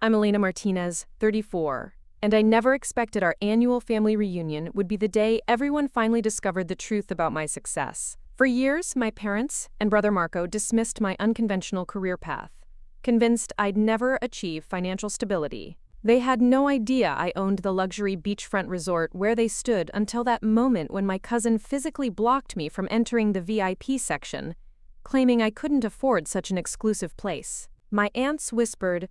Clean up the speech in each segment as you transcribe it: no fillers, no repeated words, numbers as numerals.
I'm Elena Martinez, 34, and I never expected our annual family reunion would be the day everyone finally discovered the truth about my success. For years, my parents and brother Marco dismissed my unconventional career path, convinced I'd never achieve financial stability. They had no idea I owned the luxury beachfront resort where they stood until that moment when my cousin physically blocked me from entering the VIP section, claiming I couldn't afford such an exclusive place. My aunts whispered,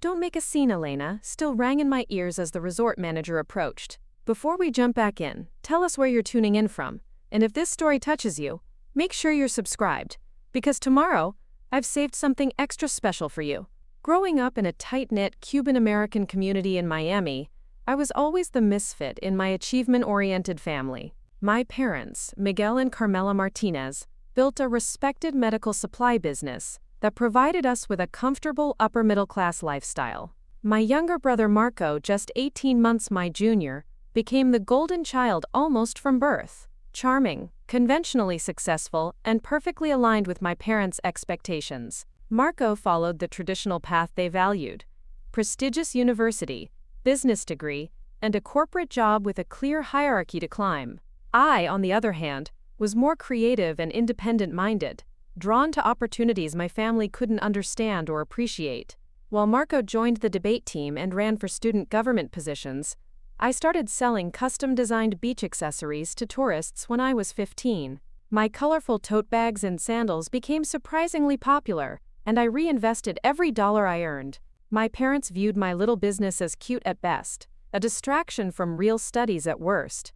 "Don't make a scene, Elena," still rang in my ears as the resort manager approached. Before we jump back in, tell us where you're tuning in from, and if this story touches you, make sure you're subscribed, because tomorrow, I've saved something extra special for you. Growing up in a tight-knit Cuban-American community in Miami, I was always the misfit in my achievement-oriented family. My parents, Miguel and Carmela Martinez, built a respected medical supply business that provided us with a comfortable upper-middle-class lifestyle. My younger brother Marco, just 18 months my junior, became the golden child almost from birth. Charming, conventionally successful, and perfectly aligned with my parents' expectations. Marco followed the traditional path they valued: prestigious university, business degree, and a corporate job with a clear hierarchy to climb. I, on the other hand, was more creative and independent-minded, drawn to opportunities my family couldn't understand or appreciate. While Marco joined the debate team and ran for student government positions, I started selling custom-designed beach accessories to tourists when I was 15. My colorful tote bags and sandals became surprisingly popular, and I reinvested every dollar I earned. My parents viewed my little business as cute at best, a distraction from real studies at worst.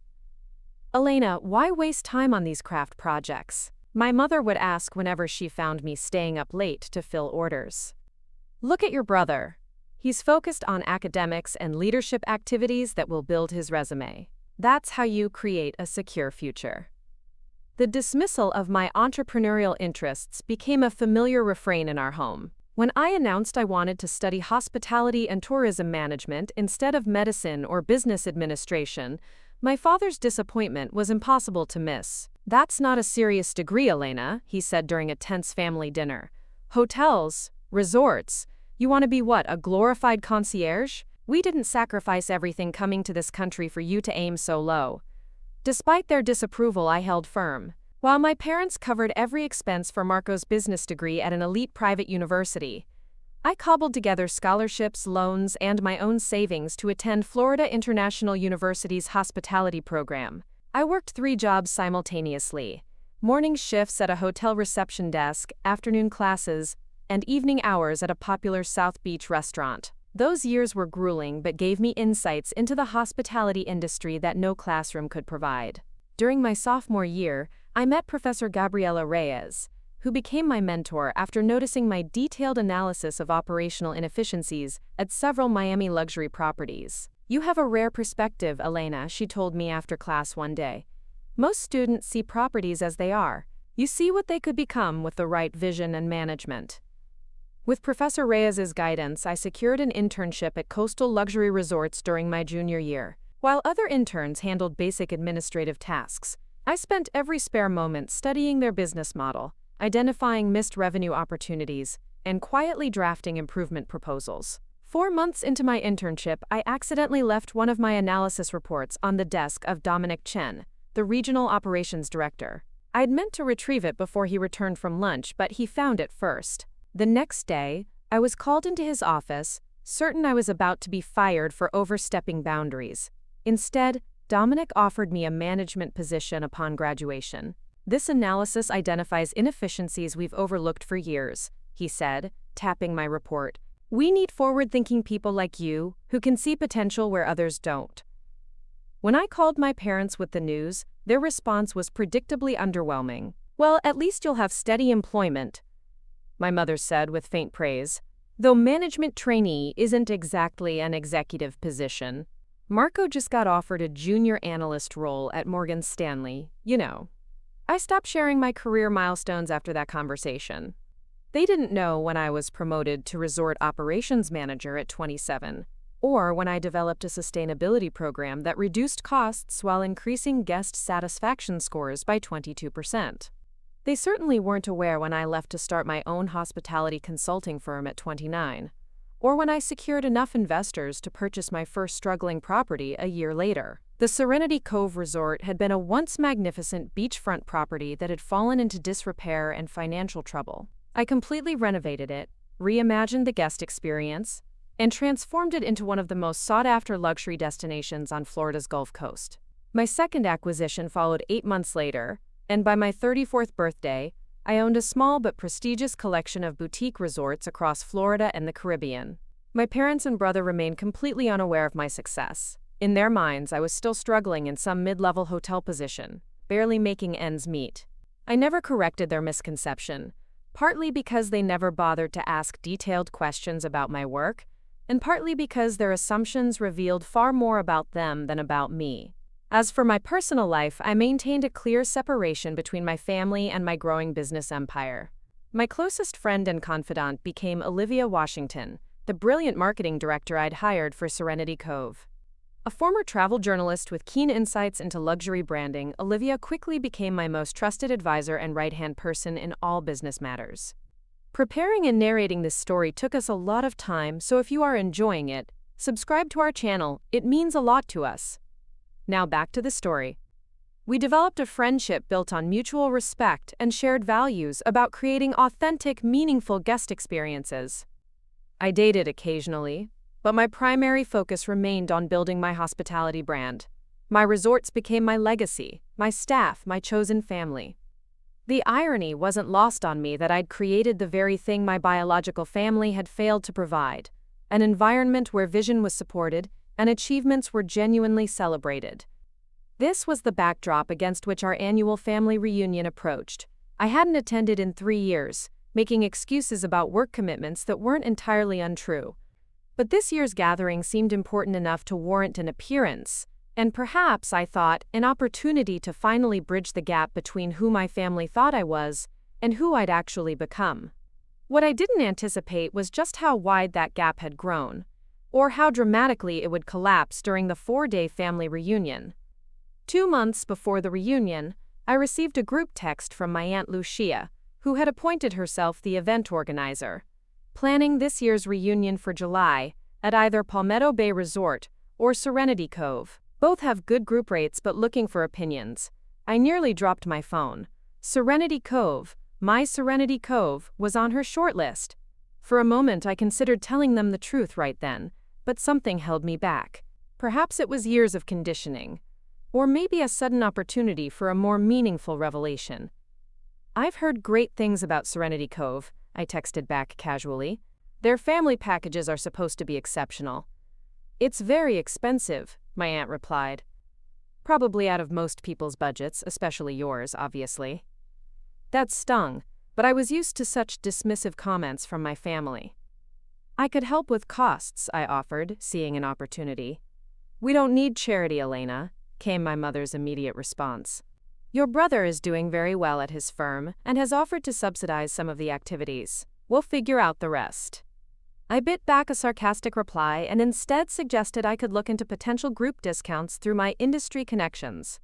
"Elena, why waste time on these craft projects?" my mother would ask whenever she found me staying up late to fill orders. "Look at your brother. He's focused on academics and leadership activities that will build his resume. That's how you create a secure future." The dismissal of my entrepreneurial interests became a familiar refrain in our home. When I announced I wanted to study hospitality and tourism management instead of medicine or business administration, my father's disappointment was impossible to miss. "That's not a serious degree, Elena," he said during a tense family dinner. "Hotels, resorts, you want to be what, a glorified concierge? We didn't sacrifice everything coming to this country for you to aim so low." Despite their disapproval, I held firm. While my parents covered every expense for Marco's business degree at an elite private university, I cobbled together scholarships, loans, and my own savings to attend Florida International University's hospitality program. I worked 3 jobs simultaneously: morning shifts at a hotel reception desk, afternoon classes, and evening hours at a popular South Beach restaurant. Those years were grueling but gave me insights into the hospitality industry that no classroom could provide. During my sophomore year, I met Professor Gabriela Reyes, who became my mentor after noticing my detailed analysis of operational inefficiencies at several Miami luxury properties. "You have a rare perspective, Elena," she told me after class one day. "Most students see properties as they are. You see what they could become with the right vision and management." With Professor Reyes's guidance, I secured an internship at coastal luxury resorts during my junior year. While other interns handled basic administrative tasks, I spent every spare moment studying their business model, identifying missed revenue opportunities, and quietly drafting improvement proposals. 4 months into my internship, I accidentally left one of my analysis reports on the desk of Dominic Chen, the regional operations director. I'd meant to retrieve it before he returned from lunch, but he found it first. The next day, I was called into his office, certain I was about to be fired for overstepping boundaries. Instead, Dominic offered me a management position upon graduation. "This analysis identifies inefficiencies we've overlooked for years," he said, tapping my report. "We need forward-thinking people like you, who can see potential where others don't." When I called my parents with the news, their response was predictably underwhelming. "Well, at least you'll have steady employment," my mother said with faint praise, "though management trainee isn't exactly an executive position. Marco just got offered a junior analyst role at Morgan Stanley, you know." I stopped sharing my career milestones after that conversation. They didn't know when I was promoted to resort operations manager at 27, or when I developed a sustainability program that reduced costs while increasing guest satisfaction scores by 22%. They certainly weren't aware when I left to start my own hospitality consulting firm at 29, or when I secured enough investors to purchase my first struggling property a year later. The Serenity Cove Resort had been a once magnificent beachfront property that had fallen into disrepair and financial trouble. I completely renovated it, reimagined the guest experience, and transformed it into one of the most sought-after luxury destinations on Florida's Gulf Coast. My second acquisition followed 8 months later, and by my 34th birthday, I owned a small but prestigious collection of boutique resorts across Florida and the Caribbean. My parents and brother remained completely unaware of my success. In their minds, I was still struggling in some mid-level hotel position, barely making ends meet. I never corrected their misconception, partly because they never bothered to ask detailed questions about my work, and partly because their assumptions revealed far more about them than about me. As for my personal life, I maintained a clear separation between my family and my growing business empire. My closest friend and confidant became Olivia Washington, the brilliant marketing director I'd hired for Serenity Cove. A former travel journalist with keen insights into luxury branding, Olivia quickly became my most trusted advisor and right-hand person in all business matters. Preparing and narrating this story took us a lot of time, so if you are enjoying it, subscribe to our channel. It means a lot to us. Now back to the story. We developed a friendship built on mutual respect and shared values about creating authentic, meaningful guest experiences. I dated occasionally, but my primary focus remained on building my hospitality brand. My resorts became my legacy, my staff, my chosen family. The irony wasn't lost on me that I'd created the very thing my biological family had failed to provide, an environment where vision was supported and achievements were genuinely celebrated. This was the backdrop against which our annual family reunion approached. I hadn't attended in 3 years, making excuses about work commitments that weren't entirely untrue. But this year's gathering seemed important enough to warrant an appearance, and perhaps, I thought, an opportunity to finally bridge the gap between who my family thought I was and who I'd actually become. What I didn't anticipate was just how wide that gap had grown, or how dramatically it would collapse during the 4-day family reunion. 2 months before the reunion, I received a group text from my Aunt Lucia, who had appointed herself the event organizer, planning this year's reunion for July at either Palmetto Bay Resort or Serenity Cove. Both have good group rates, but looking for opinions. I nearly dropped my phone. Serenity Cove, my Serenity Cove, was on her shortlist. For a moment I considered telling them the truth right then, but something held me back. Perhaps it was years of conditioning, or maybe a sudden opportunity for a more meaningful revelation. "I've heard great things about Serenity Cove," I texted back casually. "Their family packages are supposed to be exceptional." "It's very expensive," my aunt replied. "Probably out of most people's budgets, especially yours, obviously." That stung, but I was used to such dismissive comments from my family. "I could help with costs," I offered, seeing an opportunity. "We don't need charity, Elena," came my mother's immediate response. "Your brother is doing very well at his firm and has offered to subsidize some of the activities. We'll figure out the rest." I bit back a sarcastic reply and instead suggested I could look into potential group discounts through my industry connections.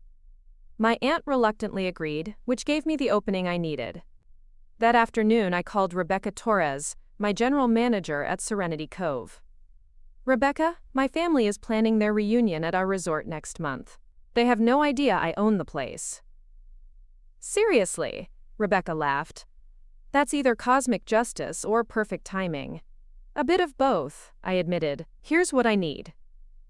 My aunt reluctantly agreed, which gave me the opening I needed. That afternoon, I called Rebecca Torres, my general manager at Serenity Cove. "Rebecca, my family is planning their reunion at our resort next month. They have no idea I own the place." "Seriously?" Rebecca laughed. "That's either cosmic justice or perfect timing." "A bit of both," I admitted. "Here's what I need.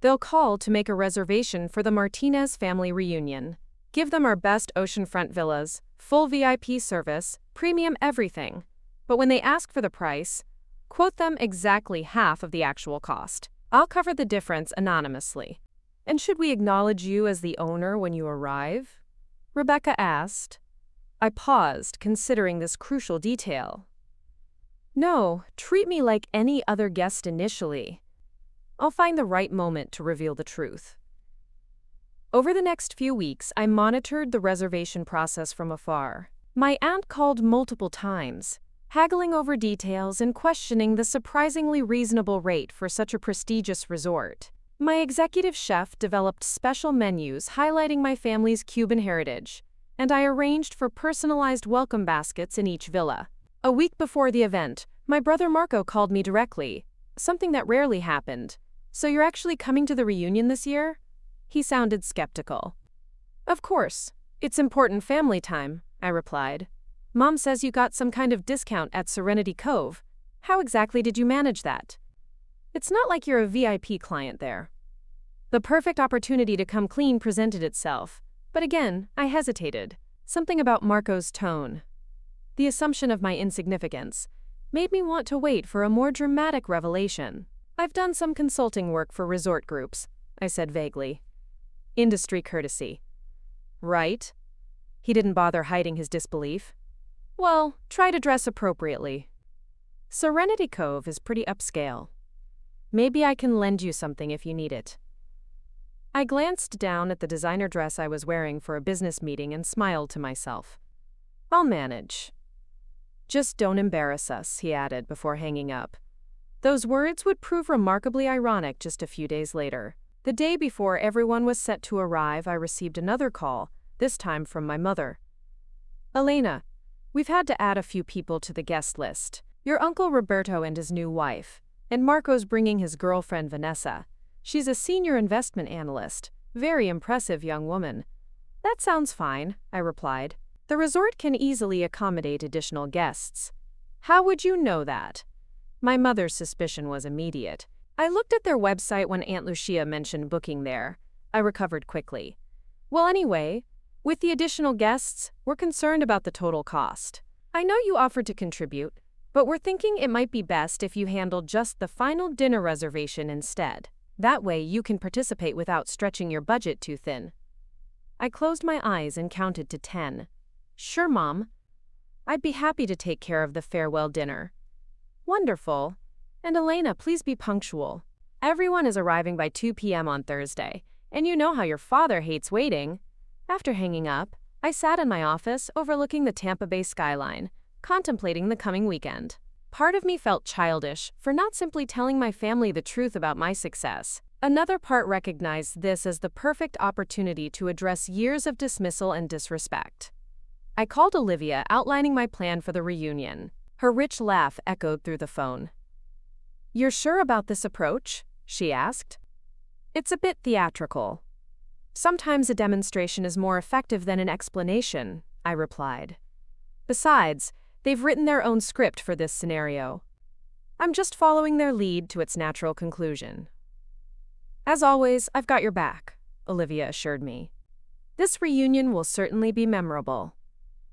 They'll call to make a reservation for the Martinez family reunion. Give them our best oceanfront villas, full VIP service, premium everything. But when they ask for the price, quote them exactly half of the actual cost. I'll cover the difference anonymously." "And should we acknowledge you as the owner when you arrive?" Rebecca asked. I paused, considering this crucial detail. "No, treat me like any other guest initially. I'll find the right moment to reveal the truth." Over the next few weeks, I monitored the reservation process from afar. My aunt called multiple times, haggling over details and questioning the surprisingly reasonable rate for such a prestigious resort. My executive chef developed special menus highlighting my family's Cuban heritage, and I arranged for personalized welcome baskets in each villa. A week before the event, my brother Marco called me directly, something that rarely happened. So you're actually coming to the reunion this year? He sounded skeptical. Of course. It's important family time, I replied. Mom says you got some kind of discount at Serenity Cove. How exactly did you manage that? It's not like you're a VIP client there. The perfect opportunity to come clean presented itself. But again, I hesitated. Something about Marco's tone, the assumption of my insignificance, made me want to wait for a more dramatic revelation. I've done some consulting work for resort groups, I said vaguely. Industry courtesy. Right? He didn't bother hiding his disbelief. Well, try to dress appropriately. Serenity Cove is pretty upscale. Maybe I can lend you something if you need it. I glanced down at the designer dress I was wearing for a business meeting and smiled to myself. I'll manage. Just don't embarrass us, he added before hanging up. Those words would prove remarkably ironic just a few days later. The day before everyone was set to arrive, I received another call, this time from my mother. Elena, we've had to add a few people to the guest list. Your uncle Roberto and his new wife, and Marco's bringing his girlfriend Vanessa. She's a senior investment analyst, very impressive young woman. That sounds fine, I replied. The resort can easily accommodate additional guests. How would you know that? My mother's suspicion was immediate. I looked at their website when Aunt Lucia mentioned booking there. I recovered quickly. Well, anyway, with the additional guests, we're concerned about the total cost. I know you offered to contribute, but we're thinking it might be best if you handled just the final dinner reservation instead. That way you can participate without stretching your budget too thin. I closed my eyes and counted to 10. Sure, Mom. I'd be happy to take care of the farewell dinner. Wonderful. And Elena, please be punctual. Everyone is arriving by 2 p.m. on Thursday, and you know how your father hates waiting. After hanging up, I sat in my office overlooking the Tampa Bay skyline, contemplating the coming weekend. Part of me felt childish for not simply telling my family the truth about my success. Another part recognized this as the perfect opportunity to address years of dismissal and disrespect. I called Olivia, outlining my plan for the reunion. Her rich laugh echoed through the phone. You're sure about this approach? She asked. It's a bit theatrical. Sometimes a demonstration is more effective than an explanation, I replied. Besides, they've written their own script for this scenario. I'm just following their lead to its natural conclusion. As always, I've got your back, Olivia assured me. This reunion will certainly be memorable.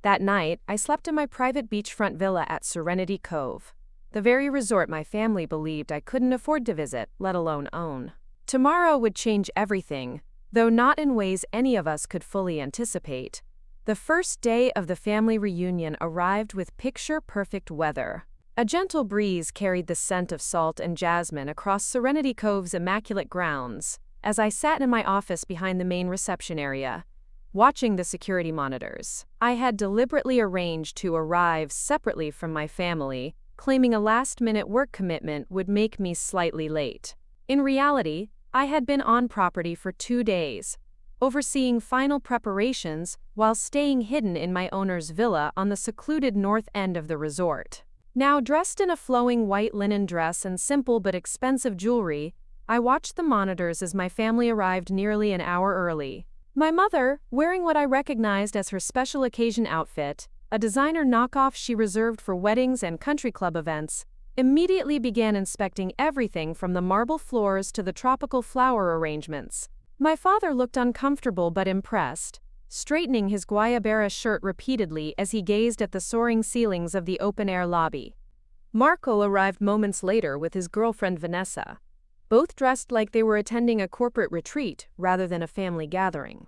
That night, I slept in my private beachfront villa at Serenity Cove, the very resort my family believed I couldn't afford to visit, let alone own. Tomorrow would change everything, though not in ways any of us could fully anticipate. The first day of the family reunion arrived with picture-perfect weather. A gentle breeze carried the scent of salt and jasmine across Serenity Cove's immaculate grounds as I sat in my office behind the main reception area, watching the security monitors. I had deliberately arranged to arrive separately from my family, claiming a last-minute work commitment would make me slightly late. In reality, I had been on property for 2 days, overseeing final preparations while staying hidden in my owner's villa on the secluded north end of the resort. Now dressed in a flowing white linen dress and simple but expensive jewelry, I watched the monitors as my family arrived nearly an hour early. My mother, wearing what I recognized as her special occasion outfit, a designer knockoff she reserved for weddings and country club events, immediately began inspecting everything from the marble floors to the tropical flower arrangements. My father looked uncomfortable but impressed, straightening his guayabera shirt repeatedly as he gazed at the soaring ceilings of the open-air lobby. Marco arrived moments later with his girlfriend Vanessa, both dressed like they were attending a corporate retreat rather than a family gathering.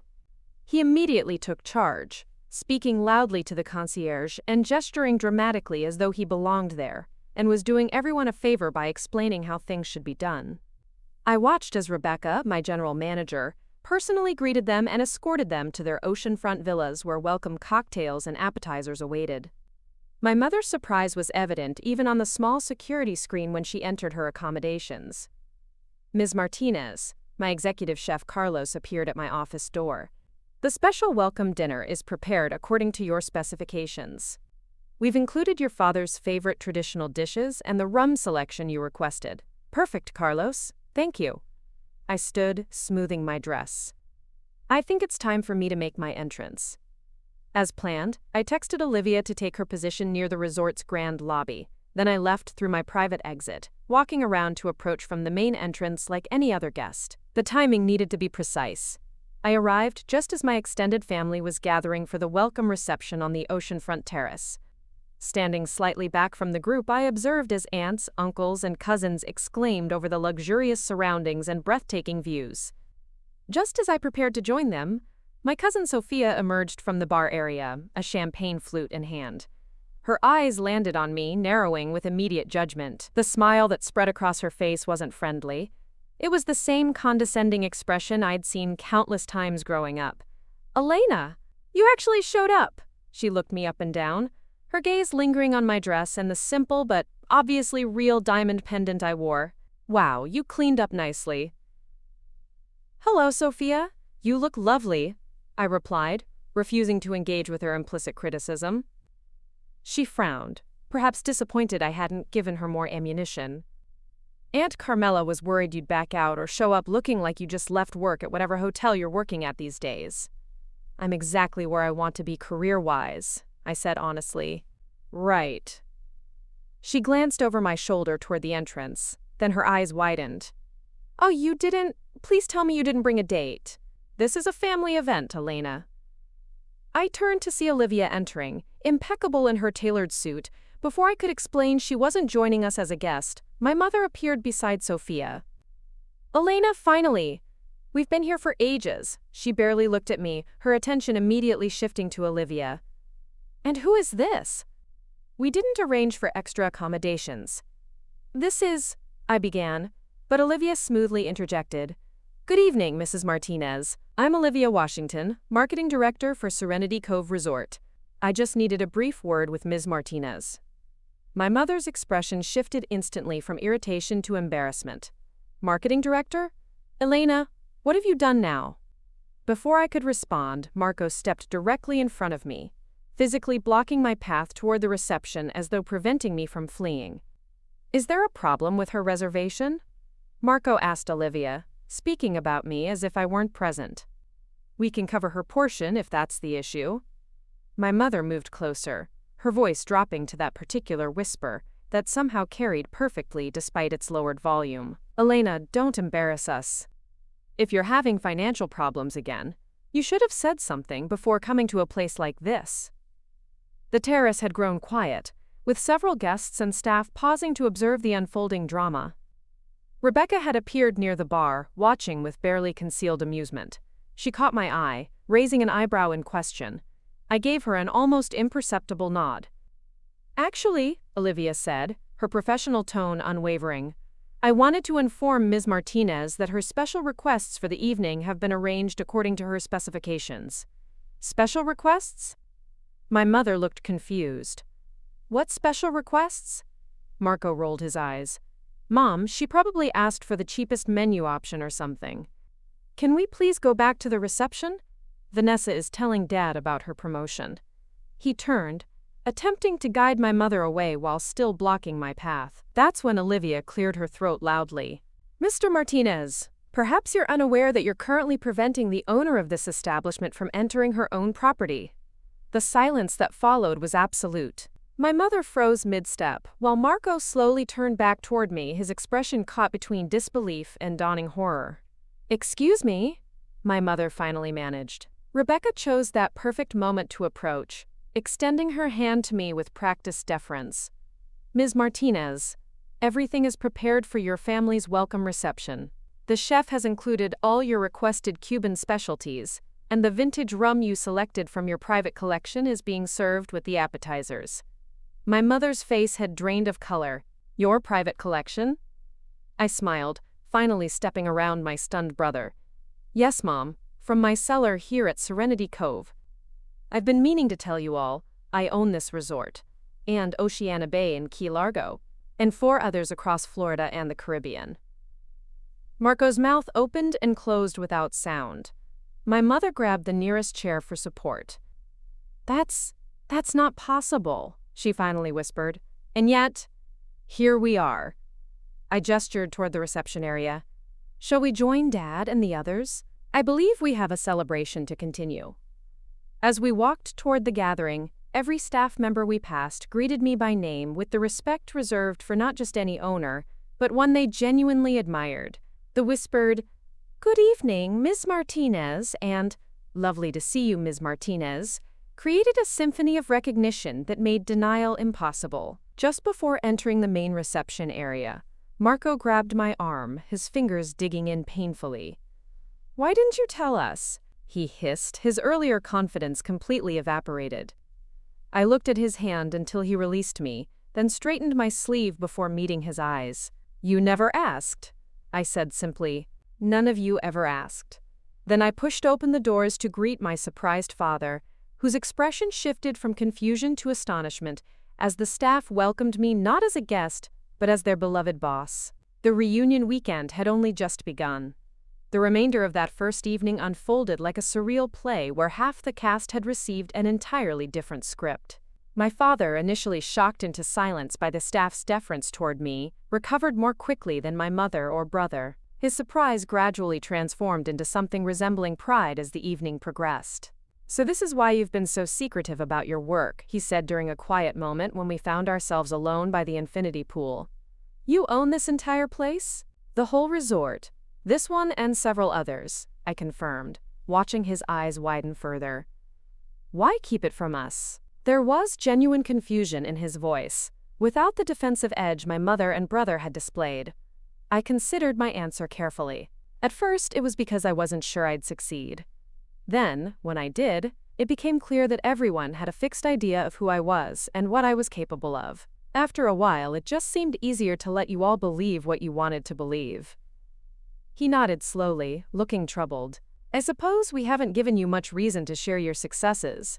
He immediately took charge, speaking loudly to the concierge and gesturing dramatically as though he belonged there, and was doing everyone a favor by explaining how things should be done. I watched as Rebecca, my general manager, personally greeted them and escorted them to their oceanfront villas where welcome cocktails and appetizers awaited. My mother's surprise was evident even on the small security screen when she entered her accommodations. Ms. Martinez, my executive chef Carlos appeared at my office door. The special welcome dinner is prepared according to your specifications. We've included your father's favorite traditional dishes and the rum selection you requested. Perfect, Carlos. Thank you. I stood, smoothing my dress. I think it's time for me to make my entrance. As planned, I texted Olivia to take her position near the resort's grand lobby. Then I left through my private exit, walking around to approach from the main entrance like any other guest. The timing needed to be precise. I arrived just as my extended family was gathering for the welcome reception on the oceanfront terrace. Standing slightly back from the group, I observed as aunts, uncles, and cousins exclaimed over the luxurious surroundings and breathtaking views. Just as I prepared to join them, my cousin Sophia emerged from the bar area, a champagne flute in hand. Her eyes landed on me, narrowing with immediate judgment. The smile that spread across her face wasn't friendly. It was the same condescending expression I'd seen countless times growing up. "Elena, you actually showed up!" She looked me up and down, her gaze lingering on my dress and the simple but obviously real diamond pendant I wore. "Wow, you cleaned up nicely." "Hello, Sophia. You look lovely," I replied, refusing to engage with her implicit criticism. She frowned, perhaps disappointed I hadn't given her more ammunition. "Aunt Carmela was worried you'd back out or show up looking like you just left work at whatever hotel you're working at these days." "I'm exactly where I want to be career-wise," I said honestly. "Right." She glanced over my shoulder toward the entrance, then her eyes widened. "Oh, please tell me you didn't bring a date. This is a family event, Elena." I turned to see Olivia entering, impeccable in her tailored suit. Before I could explain she wasn't joining us as a guest, my mother appeared beside Sophia. "Elena, finally! We've been here for ages." She barely looked at me, her attention immediately shifting to Olivia. "And who is this?" "We didn't arrange for extra accommodations." "This is," I began, but Olivia smoothly interjected. "Good evening, Mrs. Martinez. I'm Olivia Washington, Marketing Director for Serenity Cove Resort. I just needed a brief word with Ms. Martinez." My mother's expression shifted instantly from irritation to embarrassment. "Marketing Director? Elena, what have you done now?" Before I could respond, Marco stepped directly in front of me, physically blocking my path toward the reception as though preventing me from fleeing. "Is there a problem with her reservation?" Marco asked Olivia, speaking about me as if I weren't present. "We can cover her portion if that's the issue." My mother moved closer, her voice dropping to that particular whisper that somehow carried perfectly despite its lowered volume. "Elena, don't embarrass us. If you're having financial problems again, you should have said something before coming to a place like this." The terrace had grown quiet, with several guests and staff pausing to observe the unfolding drama. Rebecca had appeared near the bar, watching with barely concealed amusement. She caught my eye, raising an eyebrow in question. I gave her an almost imperceptible nod. "Actually," Olivia said, her professional tone unwavering, "I wanted to inform Ms. Martinez that her special requests for the evening have been arranged according to her specifications." "Special requests?" My mother looked confused. "What special requests?" Marco rolled his eyes. "Mom, she probably asked for the cheapest menu option or something." "Can we please go back to the reception? Vanessa is telling Dad about her promotion." He turned, attempting to guide my mother away while still blocking my path. That's when Olivia cleared her throat loudly. "Mr. Martinez, perhaps you're unaware that you're currently preventing the owner of this establishment from entering her own property." The silence that followed was absolute. My mother froze mid-step, while Marco slowly turned back toward me, his expression caught between disbelief and dawning horror. "Excuse me?" my mother finally managed. Rebecca chose that perfect moment to approach, extending her hand to me with practiced deference. "Ms. Martinez, everything is prepared for your family's welcome reception. The chef has included all your requested Cuban specialties, and the vintage rum you selected from your private collection is being served with the appetizers." My mother's face had drained of color. "Your private collection?" I smiled, finally stepping around my stunned brother. "Yes, Mom, from my cellar here at Serenity Cove. I've been meaning to tell you all, I own this resort, and Oceana Bay in Key Largo, and 4 others across Florida and the Caribbean." Marco's mouth opened and closed without sound. My mother grabbed the nearest chair for support. That's not possible," she finally whispered. "And yet, here we are." I gestured toward the reception area. Shall we join Dad and the others? I believe we have a celebration to continue. As we walked toward the gathering, every staff member we passed greeted me by name with the respect reserved for not just any owner, but one they genuinely admired. The whispered, "Good evening, Ms. Martinez," and "Lovely to see you, Ms. Martinez," created a symphony of recognition that made denial impossible. Just before entering the main reception area, Marco grabbed my arm, his fingers digging in painfully. "Why didn't you tell us?" he hissed, his earlier confidence completely evaporated. I looked at his hand until he released me, then straightened my sleeve before meeting his eyes. "You never asked," I said simply. "None of you ever asked." Then I pushed open the doors to greet my surprised father, whose expression shifted from confusion to astonishment as the staff welcomed me not as a guest, but as their beloved boss. The reunion weekend had only just begun. The remainder of that first evening unfolded like a surreal play where half the cast had received an entirely different script. My father, initially shocked into silence by the staff's deference toward me, recovered more quickly than my mother or brother. His surprise gradually transformed into something resembling pride as the evening progressed. "So this is why you've been so secretive about your work," he said during a quiet moment when we found ourselves alone by the infinity pool. "You own this entire place?" "The whole resort. This one and several others," I confirmed, watching his eyes widen further. "Why keep it from us?" There was genuine confusion in his voice, without the defensive edge my mother and brother had displayed. I considered my answer carefully. At first, it was because I wasn't sure I'd succeed. Then, when I did, it became clear that everyone had a fixed idea of who I was and what I was capable of. After a while, it just seemed easier to let you all believe what you wanted to believe. He nodded slowly, looking troubled. "I suppose we haven't given you much reason to share your successes."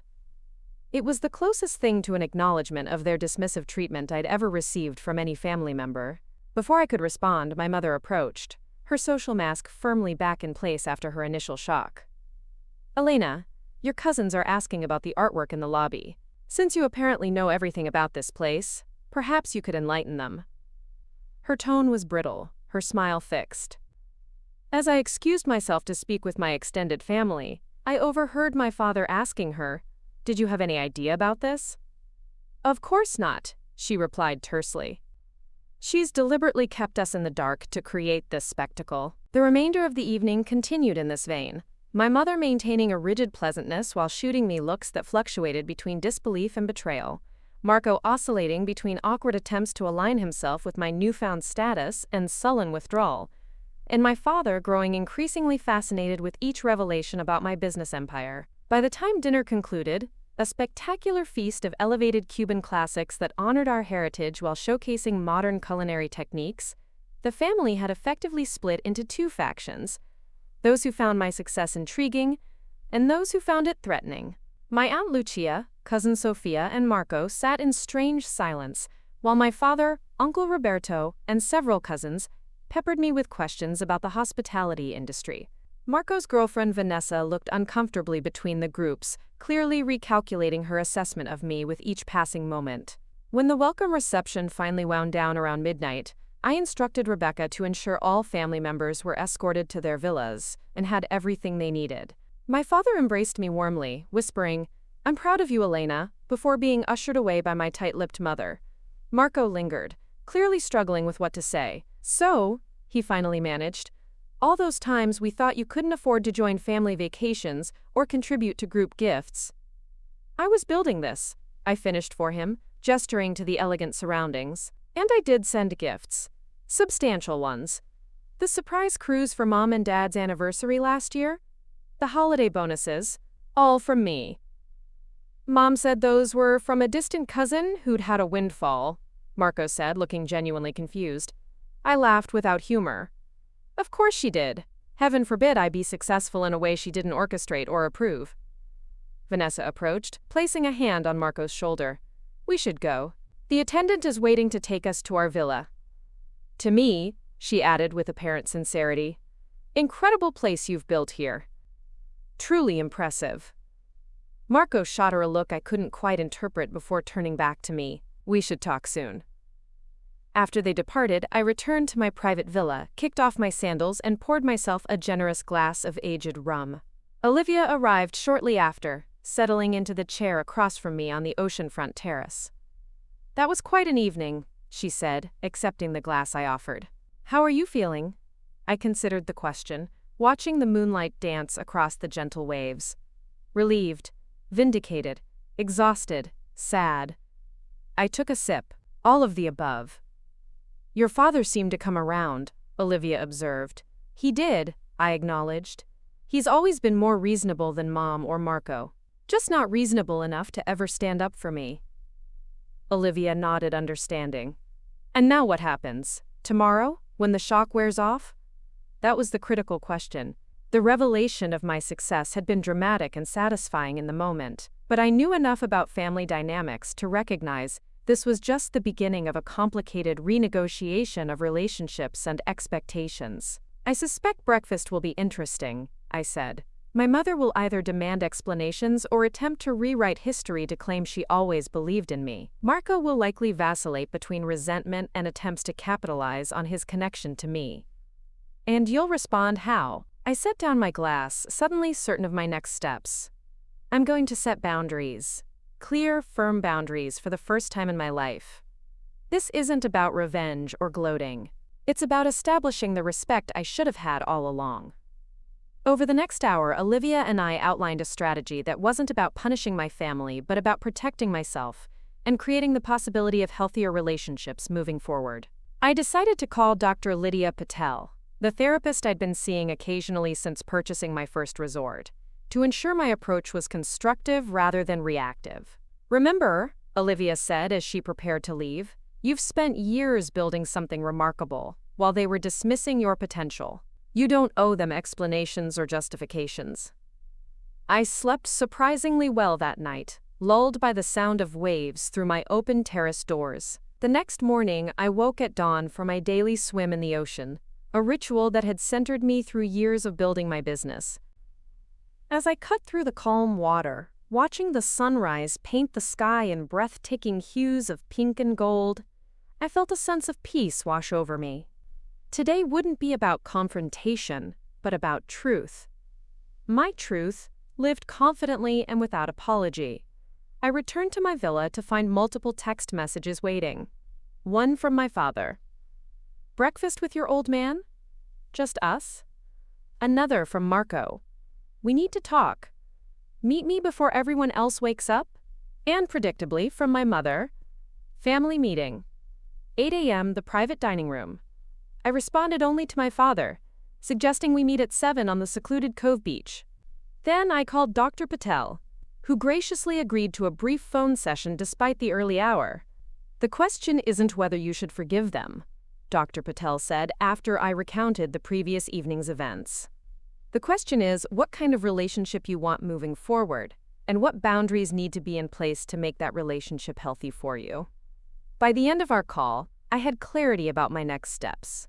It was the closest thing to an acknowledgement of their dismissive treatment I'd ever received from any family member. Before I could respond, my mother approached, her social mask firmly back in place after her initial shock. "Elena, your cousins are asking about the artwork in the lobby. Since you apparently know everything about this place, perhaps you could enlighten them." Her tone was brittle, her smile fixed. As I excused myself to speak with my extended family, I overheard my father asking her, "Did you have any idea about this?" "Of course not," she replied tersely. "She's deliberately kept us in the dark to create this spectacle." The remainder of the evening continued in this vein, my mother maintaining a rigid pleasantness while shooting me looks that fluctuated between disbelief and betrayal, Marco oscillating between awkward attempts to align himself with my newfound status and sullen withdrawal, and my father growing increasingly fascinated with each revelation about my business empire. By the time dinner concluded, a spectacular feast of elevated Cuban classics that honored our heritage while showcasing modern culinary techniques, the family had effectively split into two factions: those who found my success intriguing, and those who found it threatening. My Aunt Lucia, Cousin Sophia, and Marco sat in strange silence, while my father, Uncle Roberto, and several cousins peppered me with questions about the hospitality industry. Marco's girlfriend Vanessa looked uncomfortably between the groups, clearly recalculating her assessment of me with each passing moment. When the welcome reception finally wound down around midnight, I instructed Rebecca to ensure all family members were escorted to their villas and had everything they needed. My father embraced me warmly, whispering, "I'm proud of you, Elena," before being ushered away by my tight-lipped mother. Marco lingered, clearly struggling with what to say. "So," he finally managed, "all those times we thought you couldn't afford to join family vacations or contribute to group gifts. I was building this," I finished for him, gesturing to the elegant surroundings. "And I did send gifts. Substantial ones. The surprise cruise for Mom and Dad's anniversary last year? The holiday bonuses? All from me. Mom said those were from a distant cousin who'd had a windfall," Marco said, looking genuinely confused. I laughed without humor. "Of course she did. Heaven forbid I be successful in a way she didn't orchestrate or approve." Vanessa approached, placing a hand on Marco's shoulder. "We should go. The attendant is waiting to take us to our villa." "To me," she added with apparent sincerity, "incredible place you've built here. Truly impressive." Marco shot her a look I couldn't quite interpret before turning back to me. "We should talk soon." After they departed, I returned to my private villa, kicked off my sandals, and poured myself a generous glass of aged rum. Olivia arrived shortly after, settling into the chair across from me on the oceanfront terrace. "That was quite an evening," she said, accepting the glass I offered. "How are you feeling?" I considered the question, watching the moonlight dance across the gentle waves. Relieved, vindicated, exhausted, sad. I took a sip. All of the above. "Your father seemed to come around," Olivia observed. "He did," I acknowledged. "He's always been more reasonable than Mom or Marco. Just not reasonable enough to ever stand up for me." Olivia nodded understanding. "And now what happens? Tomorrow, when the shock wears off?" That was the critical question. The revelation of my success had been dramatic and satisfying in the moment, but I knew enough about family dynamics to recognize this was just the beginning of a complicated renegotiation of relationships and expectations. "I suspect breakfast will be interesting," I said. "My mother will either demand explanations or attempt to rewrite history to claim she always believed in me. Marco will likely vacillate between resentment and attempts to capitalize on his connection to me. And you'll respond how?" I set down my glass, suddenly certain of my next steps. "I'm going to set boundaries. Clear, firm boundaries for the first time in my life. This isn't about revenge or gloating. It's about establishing the respect I should have had all along." Over the next hour, Olivia and I outlined a strategy that wasn't about punishing my family but about protecting myself and creating the possibility of healthier relationships moving forward. I decided to call Dr. Lydia Patel, the therapist I'd been seeing occasionally since purchasing my first resort, to ensure my approach was constructive rather than reactive. "Remember," Olivia said as she prepared to leave, "you've spent years building something remarkable, while they were dismissing your potential. You don't owe them explanations or justifications." I slept surprisingly well that night, lulled by the sound of waves through my open terrace doors. The next morning, I woke at dawn for my daily swim in the ocean, a ritual that had centered me through years of building my business. As I cut through the calm water, watching the sunrise paint the sky in breathtaking hues of pink and gold, I felt a sense of peace wash over me. Today wouldn't be about confrontation, but about truth. My truth, lived confidently and without apology. I returned to my villa to find multiple text messages waiting. One from my father. "Breakfast with your old man? Just us?" Another from Marco. "We need to talk. Meet me before everyone else wakes up?" And predictably, from my mother, "Family meeting. 8 a.m., the private dining room." I responded only to my father, suggesting we meet at 7 on the secluded Cove Beach. Then I called Dr. Patel, who graciously agreed to a brief phone session despite the early hour. "The question isn't whether you should forgive them," Dr. Patel said after I recounted the previous evening's events. "The question is what kind of relationship you want moving forward, and what boundaries need to be in place to make that relationship healthy for you." By the end of our call, I had clarity about my next steps.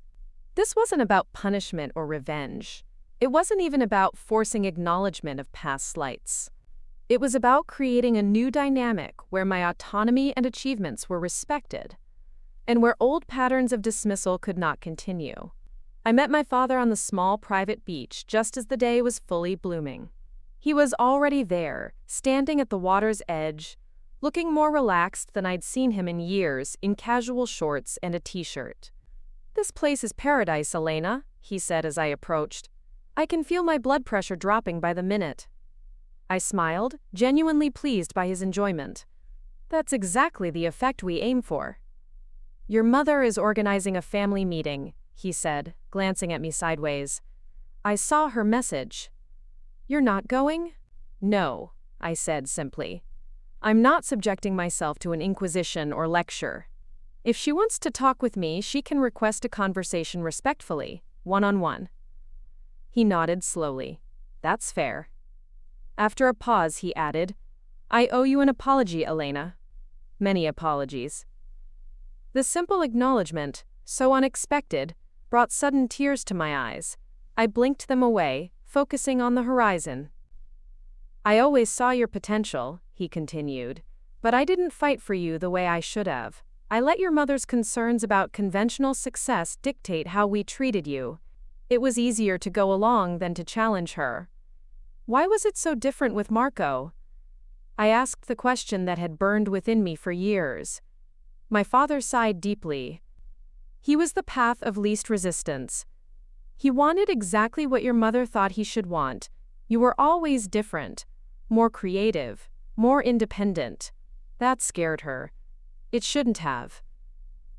This wasn't about punishment or revenge. It wasn't even about forcing acknowledgement of past slights. It was about creating a new dynamic where my autonomy and achievements were respected, and where old patterns of dismissal could not continue. I met my father on the small private beach just as the day was fully blooming. He was already there, standing at the water's edge, looking more relaxed than I'd seen him in years, in casual shorts and a t-shirt. "This place is paradise, Elena," he said as I approached. "I can feel my blood pressure dropping by the minute." I smiled, genuinely pleased by his enjoyment. "That's exactly the effect we aim for." "Your mother is organizing a family meeting," he said, glancing at me sideways. "I saw her message." "You're not going?" "No," I said simply. "I'm not subjecting myself to an inquisition or lecture. If she wants to talk with me, she can request a conversation respectfully, one-on-one." He nodded slowly. "That's fair." After a pause, he added, "I owe you an apology, Elena." "Many apologies." The simple acknowledgement, so unexpected, brought sudden tears to my eyes. I blinked them away, focusing on the horizon. "I always saw your potential," he continued, "but I didn't fight for you the way I should have. I let your mother's concerns about conventional success dictate how we treated you. It was easier to go along than to challenge her. Why was it so different with Marco? I asked the question that had burned within me for years. My father sighed deeply. He was the path of least resistance. He wanted exactly what your mother thought he should want. You were always different, more creative, more independent. That scared her. It shouldn't have.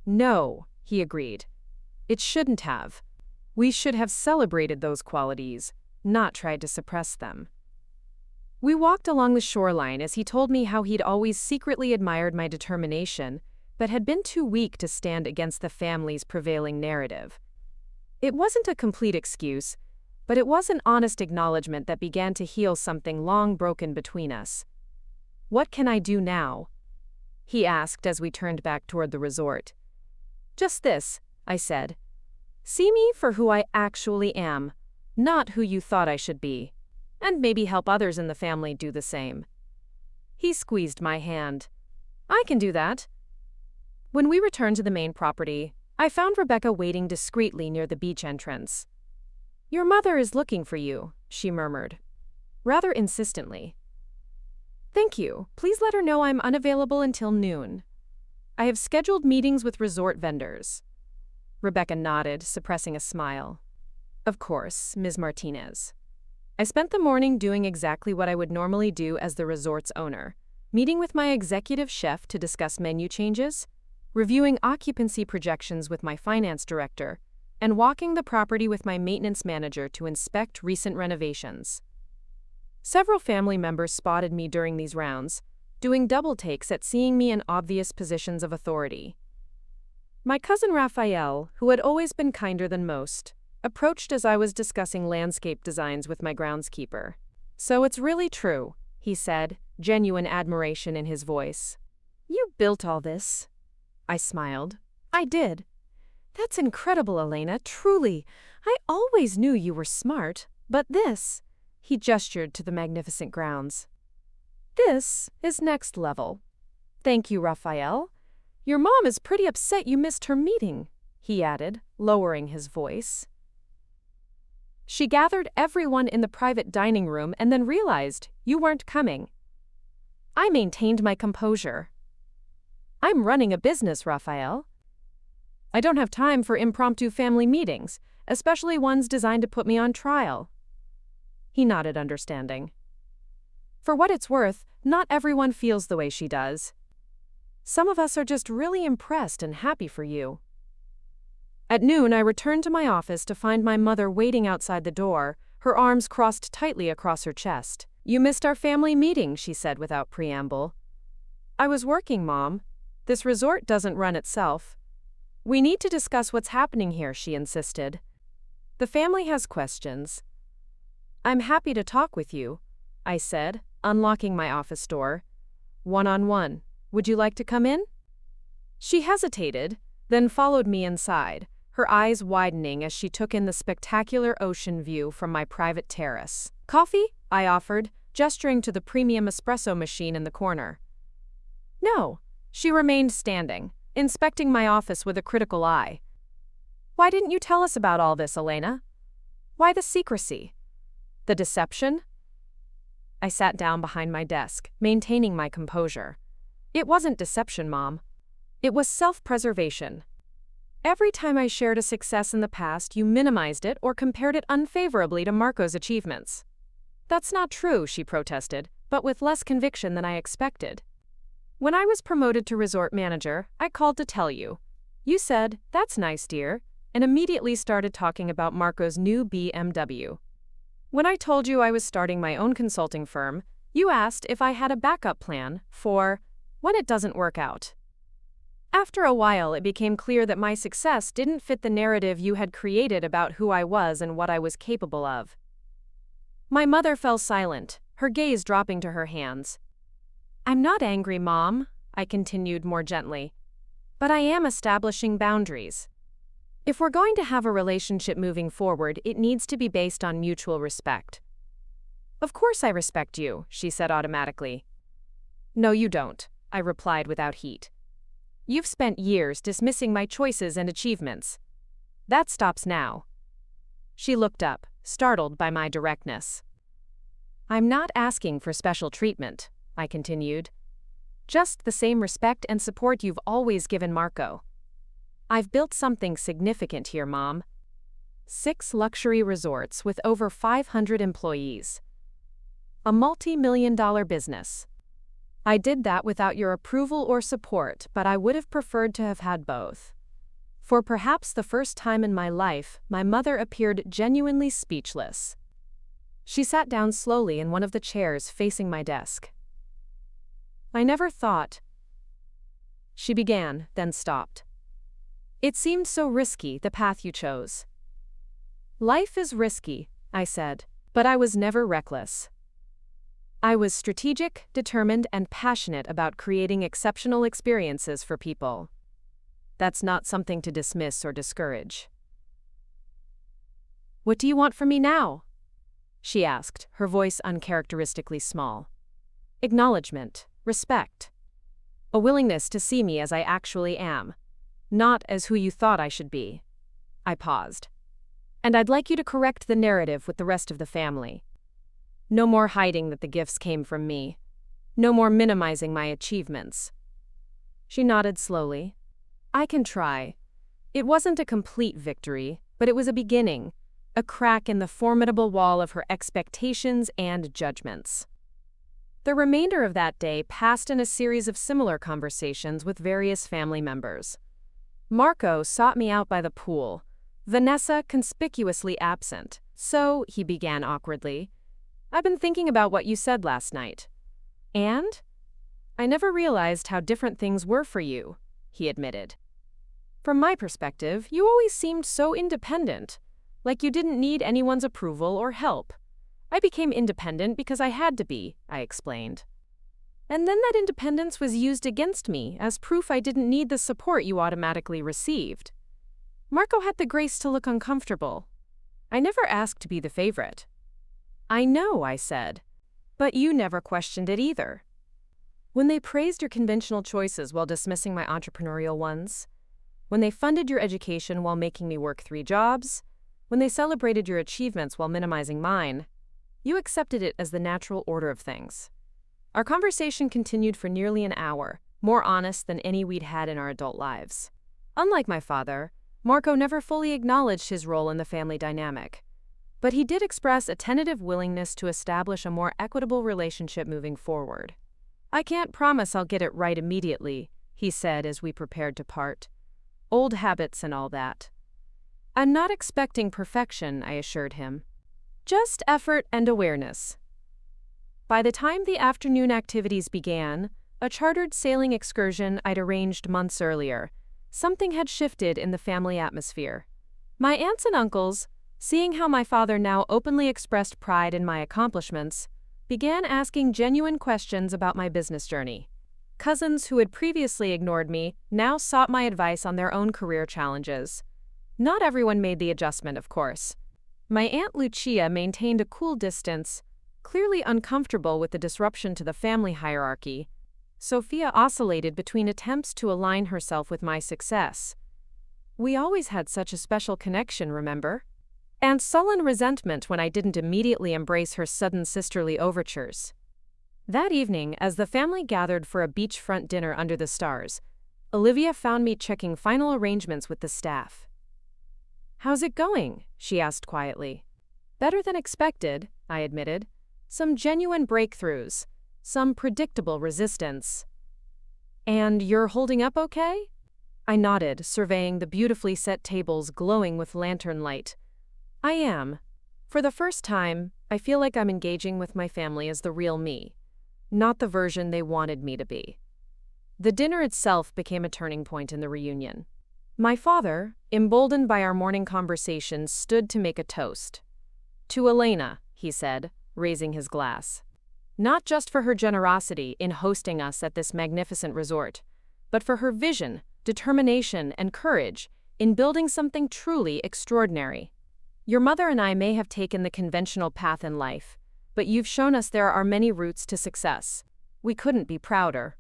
No, he agreed. It shouldn't have. We should have celebrated those qualities, not tried to suppress them. We walked along the shoreline as he told me how he'd always secretly admired my determination, but had been too weak to stand against the family's prevailing narrative. It wasn't a complete excuse, but it was an honest acknowledgement that began to heal something long broken between us. "What can I do now?" he asked as we turned back toward the resort. "Just this," I said. "See me for who I actually am, not who you thought I should be, and maybe help others in the family do the same." He squeezed my hand. "I can do that." When we returned to the main property, I found Rebecca waiting discreetly near the beach entrance. "Your mother is looking for you," she murmured, rather insistently. "Thank you. Please let her know I'm unavailable until noon. I have scheduled meetings with resort vendors." Rebecca nodded, suppressing a smile. "Of course, Ms. Martinez." I spent the morning doing exactly what I would normally do as the resort's owner, meeting with my executive chef to discuss menu changes, reviewing occupancy projections with my finance director, and walking the property with my maintenance manager to inspect recent renovations. Several family members spotted me during these rounds, doing double takes at seeing me in obvious positions of authority. My cousin Raphael, who had always been kinder than most, approached as I was discussing landscape designs with my groundskeeper. "So it's really true," he said, genuine admiration in his voice. "You built all this?" I smiled. "I did." "That's incredible, Elena, truly. I always knew you were smart, but this," he gestured to the magnificent grounds. "This is next level." "Thank you, Raphael. Your mom is pretty upset you missed her meeting," he added, lowering his voice. "She gathered everyone in the private dining room and then realized you weren't coming." I maintained my composure. "I'm running a business, Raphael. I don't have time for impromptu family meetings, especially ones designed to put me on trial." He nodded understanding. "For what it's worth, not everyone feels the way she does. Some of us are just really impressed and happy for you." At noon, I returned to my office to find my mother waiting outside the door, her arms crossed tightly across her chest. "You missed our family meeting," she said without preamble. "I was working, Mom. This resort doesn't run itself." "We need to discuss what's happening here," she insisted. "The family has questions." "I'm happy to talk with you," I said, unlocking my office door. "One-on-one. Would you like to come in?" She hesitated, then followed me inside, her eyes widening as she took in the spectacular ocean view from my private terrace. "Coffee?" I offered, gesturing to the premium espresso machine in the corner. "No." She remained standing, inspecting my office with a critical eye. "Why didn't you tell us about all this, Elena? Why the secrecy? The deception?" I sat down behind my desk, maintaining my composure. "It wasn't deception, Mom. It was self-preservation. Every time I shared a success in the past, you minimized it or compared it unfavorably to Marco's achievements." "That's not true," she protested, but with less conviction than I expected. "When I was promoted to resort manager, I called to tell you. You said, 'That's nice, dear,' and immediately started talking about Marco's new BMW. When I told you I was starting my own consulting firm, you asked if I had a backup plan for when it doesn't work out. After a while, it became clear that my success didn't fit the narrative you had created about who I was and what I was capable of." My mother fell silent, her gaze dropping to her hands. "I'm not angry, Mom," I continued more gently, "but I am establishing boundaries. If we're going to have a relationship moving forward, it needs to be based on mutual respect." "Of course I respect you," she said automatically. "No, you don't," I replied without heat. You've spent years dismissing my choices and achievements. That stops now." She looked up, startled by my directness. "I'm not asking for special treatment," I continued. "Just the same respect and support you've always given Marco. I've built something significant here, Mom. 6 luxury resorts with over 500 employees. A multi-million-dollar business. I did that without your approval or support, but I would have preferred to have had both." For perhaps the first time in my life, my mother appeared genuinely speechless. She sat down slowly in one of the chairs facing my desk. "I never thought," she began, then stopped. "It seemed so risky, the path you chose." "Life is risky," I said, "but I was never reckless. I was strategic, determined, and passionate about creating exceptional experiences for people. That's not something to dismiss or discourage." "What do you want from me now?" she asked, her voice uncharacteristically small. "Acknowledgement, respect. A willingness to see me as I actually am, not as who you thought I should be." I paused. "And I'd like you to correct the narrative with the rest of the family. No more hiding that the gifts came from me. No more minimizing my achievements." She nodded slowly. "I can try. It wasn't a complete victory, but it was a beginning, a crack in the formidable wall of her expectations and judgments." The remainder of that day passed in a series of similar conversations with various family members. Marco sought me out by the pool, Vanessa conspicuously absent. "So," he began awkwardly, "I've been thinking about what you said last night. And I never realized how different things were for you," he admitted. "From my perspective, you always seemed so independent, like you didn't need anyone's approval or help. I became independent because I had to be," I explained. "And then that independence was used against me as proof I didn't need the support you automatically received. Marco had the grace to look uncomfortable. I never asked to be the favorite." "I know," I said, "but you never questioned it either. When they praised your conventional choices while dismissing my entrepreneurial ones, when they funded your education while making me work 3 jobs, when they celebrated your achievements while minimizing mine, you accepted it as the natural order of things." Our conversation continued for nearly an hour, more honest than any we'd had in our adult lives. Unlike my father, Marco never fully acknowledged his role in the family dynamic, but he did express a tentative willingness to establish a more equitable relationship moving forward. "I can't promise I'll get it right immediately," he said as we prepared to part. "Old habits and all that." "I'm not expecting perfection," I assured him. "Just effort and awareness." By the time the afternoon activities began, a chartered sailing excursion I'd arranged months earlier, something had shifted in the family atmosphere. My aunts and uncles, seeing how my father now openly expressed pride in my accomplishments, began asking genuine questions about my business journey. Cousins who had previously ignored me now sought my advice on their own career challenges. Not everyone made the adjustment, of course. My Aunt Lucia maintained a cool distance, clearly uncomfortable with the disruption to the family hierarchy. Sophia oscillated between attempts to align herself with my success. We always had such a special connection, remember? And sullen resentment when I didn't immediately embrace her sudden sisterly overtures. That evening, as the family gathered for a beachfront dinner under the stars, Olivia found me checking final arrangements with the staff. "How's it going?" she asked quietly. "Better than expected," I admitted. "Some genuine breakthroughs, some predictable resistance." "And you're holding up okay?" I nodded, surveying the beautifully set tables glowing with lantern light. "I am. For the first time, I feel like I'm engaging with my family as the real me, not the version they wanted me to be." The dinner itself became a turning point in the reunion. My father, emboldened by our morning conversation, stood to make a toast. "To Elena," he said, raising his glass. "Not just for her generosity in hosting us at this magnificent resort, but for her vision, determination, and courage in building something truly extraordinary. Your mother and I may have taken the conventional path in life, but you've shown us there are many routes to success. We couldn't be prouder."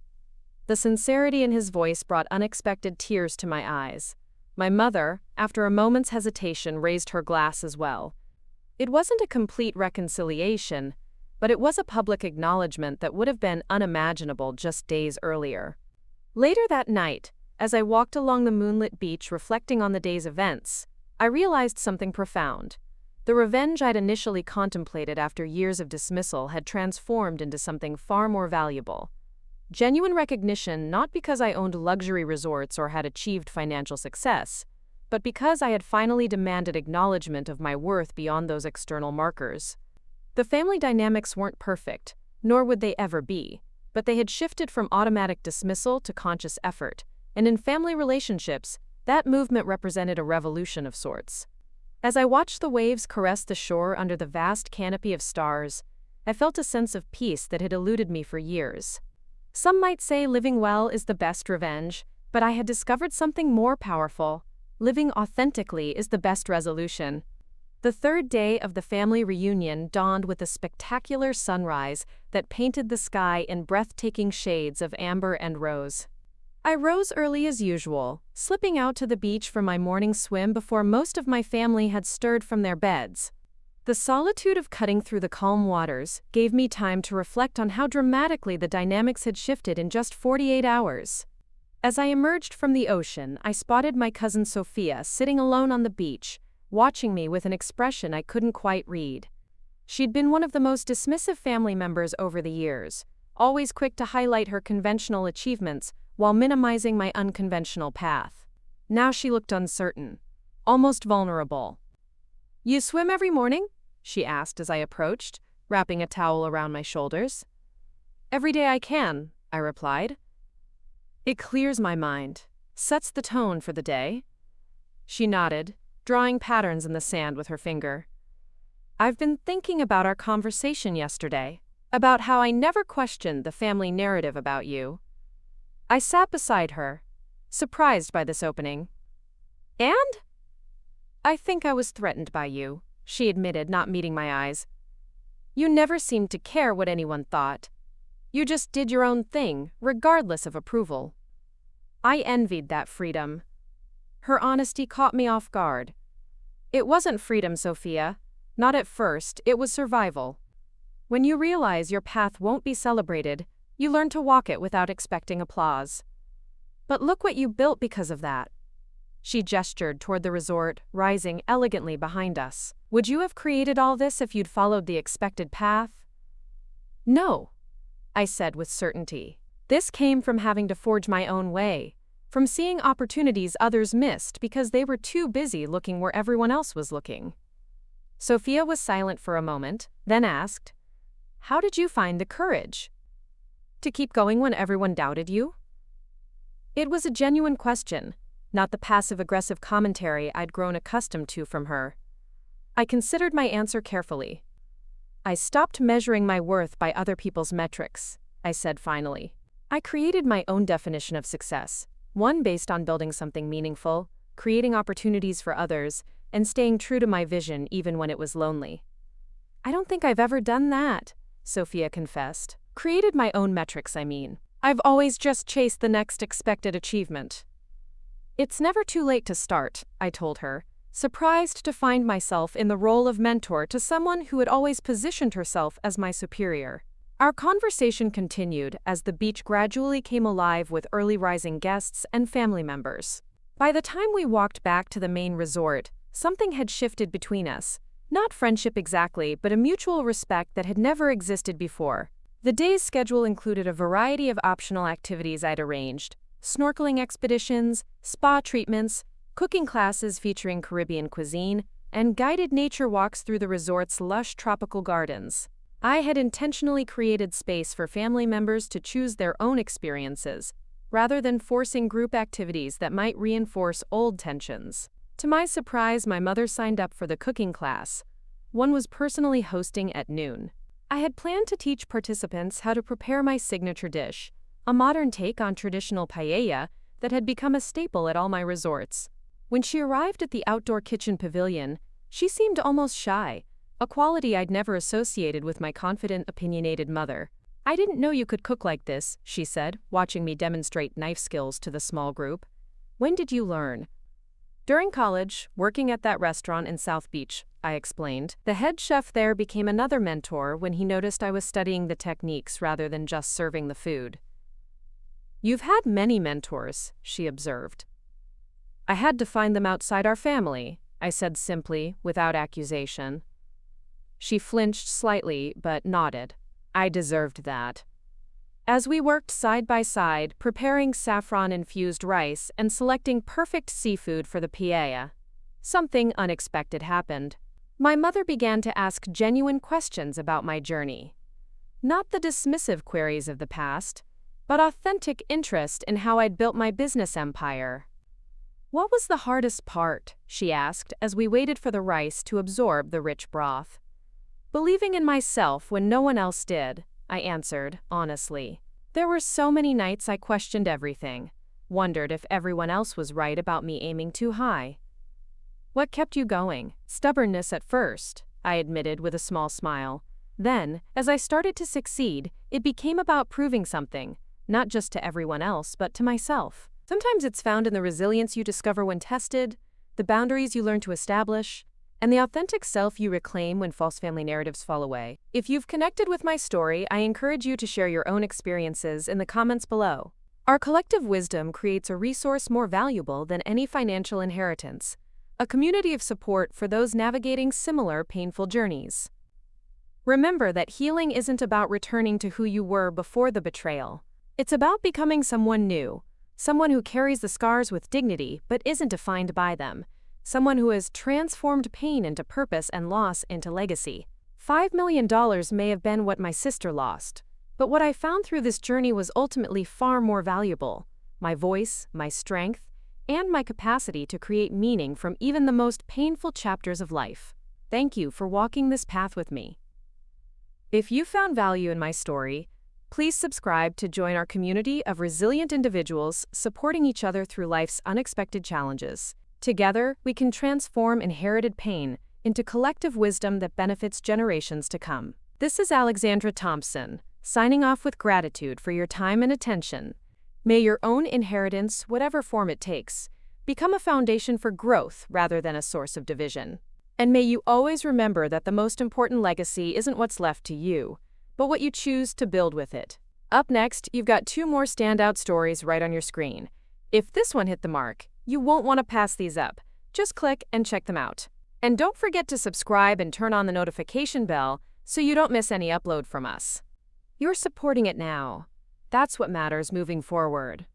The sincerity in his voice brought unexpected tears to my eyes. My mother, after a moment's hesitation, raised her glass as well. It wasn't a complete reconciliation, but it was a public acknowledgement that would have been unimaginable just days earlier. Later that night, as I walked along the moonlit beach reflecting on the day's events, I realized something profound. The revenge I'd initially contemplated after years of dismissal had transformed into something far more valuable. Genuine recognition, not because I owned luxury resorts or had achieved financial success, but because I had finally demanded acknowledgement of my worth beyond those external markers. The family dynamics weren't perfect, nor would they ever be, but they had shifted from automatic dismissal to conscious effort, and in family relationships, that movement represented a revolution of sorts. As I watched the waves caress the shore under the vast canopy of stars, I felt a sense of peace that had eluded me for years. Some might say living well is the best revenge, but I had discovered something more powerful. Living authentically is the best resolution. The third day of the family reunion dawned with a spectacular sunrise that painted the sky in breathtaking shades of amber and rose. I rose early as usual, slipping out to the beach for my morning swim before most of my family had stirred from their beds. The solitude of cutting through the calm waters gave me time to reflect on how dramatically the dynamics had shifted in just 48 hours. As I emerged from the ocean, I spotted my cousin Sophia sitting alone on the beach, watching me with an expression I couldn't quite read. She'd been one of the most dismissive family members over the years, always quick to highlight her conventional achievements while minimizing my unconventional path. Now she looked uncertain, almost vulnerable. "You swim every morning?" she asked as I approached, wrapping a towel around my shoulders. "Every day I can," I replied. "It clears my mind, sets the tone for the day." She nodded, drawing patterns in the sand with her finger. "I've been thinking about our conversation yesterday, about how I never questioned the family narrative about you." I sat beside her, surprised by this opening. "And?" "I think I was threatened by you," she admitted, not meeting my eyes. "You never seemed to care what anyone thought. You just did your own thing, regardless of approval." I envied that freedom. Her honesty caught me off guard. "It wasn't freedom, Sophia. Not at first, it was survival. When you realize your path won't be celebrated, you learn to walk it without expecting applause. But look what you built because of that." She gestured toward the resort, rising elegantly behind us. "Would you have created all this if you'd followed the expected path?" "No," I said with certainty. "This came from having to forge my own way, from seeing opportunities others missed because they were too busy looking where everyone else was looking." Sophia was silent for a moment, then asked, "How did you find the courage to keep going when everyone doubted you?" It was a genuine question, not the passive-aggressive commentary I'd grown accustomed to from her. I considered my answer carefully. "I stopped measuring my worth by other people's metrics," I said finally. "I created my own definition of success, one based on building something meaningful, creating opportunities for others, and staying true to my vision even when it was lonely." "I don't think I've ever done that," Sophia confessed. "Created my own metrics, I mean. I've always just chased the next expected achievement." "It's never too late to start," I told her, surprised to find myself in the role of mentor to someone who had always positioned herself as my superior. Our conversation continued as the beach gradually came alive with early rising guests and family members. By the time we walked back to the main resort, something had shifted between us. Not friendship exactly, but a mutual respect that had never existed before. The day's schedule included a variety of optional activities I'd arranged: snorkeling expeditions, spa treatments, cooking classes featuring Caribbean cuisine, and guided nature walks through the resort's lush tropical gardens. I had intentionally created space for family members to choose their own experiences, rather than forcing group activities that might reinforce old tensions. To my surprise, my mother signed up for the cooking class. One was personally hosting at noon. I had planned to teach participants how to prepare my signature dish, a modern take on traditional paella that had become a staple at all my resorts. When she arrived at the outdoor kitchen pavilion, she seemed almost shy, a quality I'd never associated with my confident, opinionated mother. I didn't know you could cook like this, she said, watching me demonstrate knife skills to the small group. When did you learn? During college, working at that restaurant in South Beach, I explained. The head chef there became another mentor when he noticed I was studying the techniques rather than just serving the food. You've had many mentors, she observed. I had to find them outside our family, I said simply, without accusation. She flinched slightly, but nodded. I deserved that. As we worked side by side, preparing saffron-infused rice and selecting perfect seafood for the paella, something unexpected happened. My mother began to ask genuine questions about my journey. Not the dismissive queries of the past, but authentic interest in how I'd built my business empire. What was the hardest part? She asked as we waited for the rice to absorb the rich broth. Believing in myself when no one else did, I answered, honestly. There were so many nights I questioned everything, wondered if everyone else was right about me aiming too high. What kept you going? Stubbornness at first, I admitted with a small smile. Then, as I started to succeed, it became about proving something, not just to everyone else, but to myself. Sometimes it's found in the resilience you discover when tested, the boundaries you learn to establish, and the authentic self you reclaim when false family narratives fall away. If you've connected with my story, I encourage you to share your own experiences in the comments below. Our collective wisdom creates a resource more valuable than any financial inheritance, a community of support for those navigating similar painful journeys. Remember that healing isn't about returning to who you were before the betrayal. It's about becoming someone new, someone who carries the scars with dignity but isn't defined by them, someone who has transformed pain into purpose and loss into legacy. $5 million may have been what my sister lost, but what I found through this journey was ultimately far more valuable: my voice, my strength, and my capacity to create meaning from even the most painful chapters of life. Thank you for walking this path with me. If you found value in my story, please subscribe to join our community of resilient individuals supporting each other through life's unexpected challenges. Together, we can transform inherited pain into collective wisdom that benefits generations to come. This is Alexandra Thompson, signing off with gratitude for your time and attention. May your own inheritance, whatever form it takes, become a foundation for growth rather than a source of division. And may you always remember that the most important legacy isn't what's left to you, but what you choose to build with it. Up next, you've got 2 more standout stories right on your screen. If this one hit the mark, you won't want to pass these up. Just click and check them out. And don't forget to subscribe and turn on the notification bell so you don't miss any upload from us. You're supporting it now. That's what matters moving forward.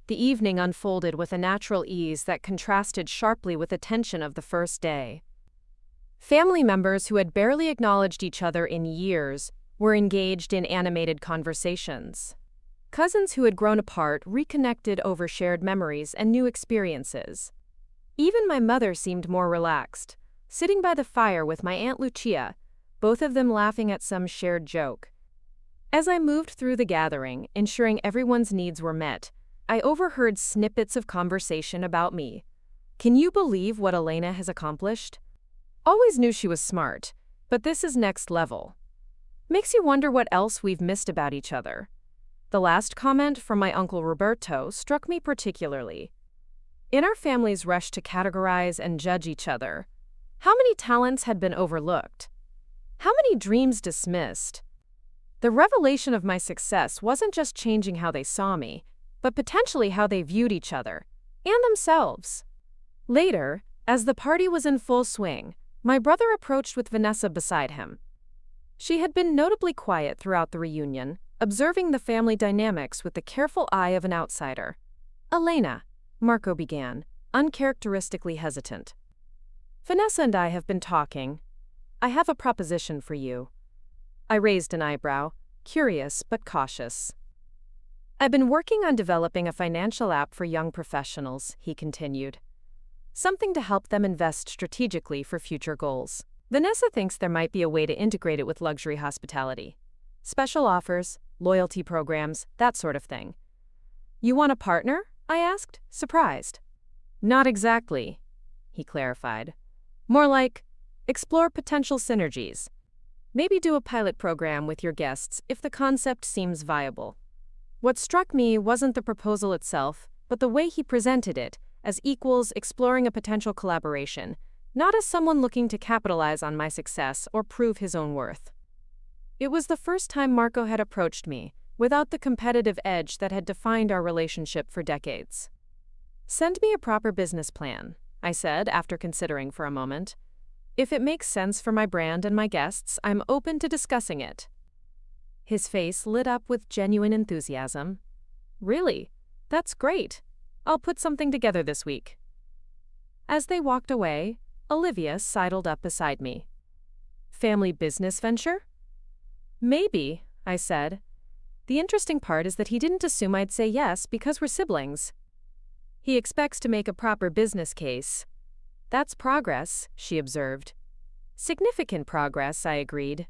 The evening unfolded with a natural ease that contrasted sharply with the tension of the first day. Family members who had barely acknowledged each other in years were engaged in animated conversations. Cousins who had grown apart reconnected over shared memories and new experiences. Even my mother seemed more relaxed, sitting by the fire with my Aunt Lucia, both of them laughing at some shared joke. As I moved through the gathering, ensuring everyone's needs were met, I overheard snippets of conversation about me. Can you believe what Elena has accomplished? Always knew she was smart, but this is next level. Makes you wonder what else we've missed about each other. The last comment from my Uncle Roberto struck me particularly. In our family's rush to categorize and judge each other, how many talents had been overlooked? How many dreams dismissed? The revelation of my success wasn't just changing how they saw me, but potentially how they viewed each other and themselves. Later, as the party was in full swing, my brother approached with Vanessa beside him. She had been notably quiet throughout the reunion, observing the family dynamics with the careful eye of an outsider. Elena, Marco began, uncharacteristically hesitant. Vanessa and I have been talking. I have a proposition for you. I raised an eyebrow, curious but cautious. I've been working on developing a financial app for young professionals, he continued. Something to help them invest strategically for future goals. Vanessa thinks there might be a way to integrate it with luxury hospitality. Special offers, loyalty programs, that sort of thing. You want a partner? I asked, surprised. Not exactly, he clarified. More like, explore potential synergies. Maybe do a pilot program with your guests if the concept seems viable. What struck me wasn't the proposal itself, but the way he presented it, as equals exploring a potential collaboration, not as someone looking to capitalize on my success or prove his own worth. It was the first time Marco had approached me, without the competitive edge that had defined our relationship for decades. "Send me a proper business plan," I said after considering for a moment. "If it makes sense for my brand and my guests, I'm open to discussing it." His face lit up with genuine enthusiasm. "Really? That's great. I'll put something together this week." As they walked away, Olivia sidled up beside me. "Family business venture?" "Maybe," I said. The interesting part is that he didn't assume I'd say yes because we're siblings. He expects to make a proper business case. "That's progress," she observed. "Significant progress," I agreed.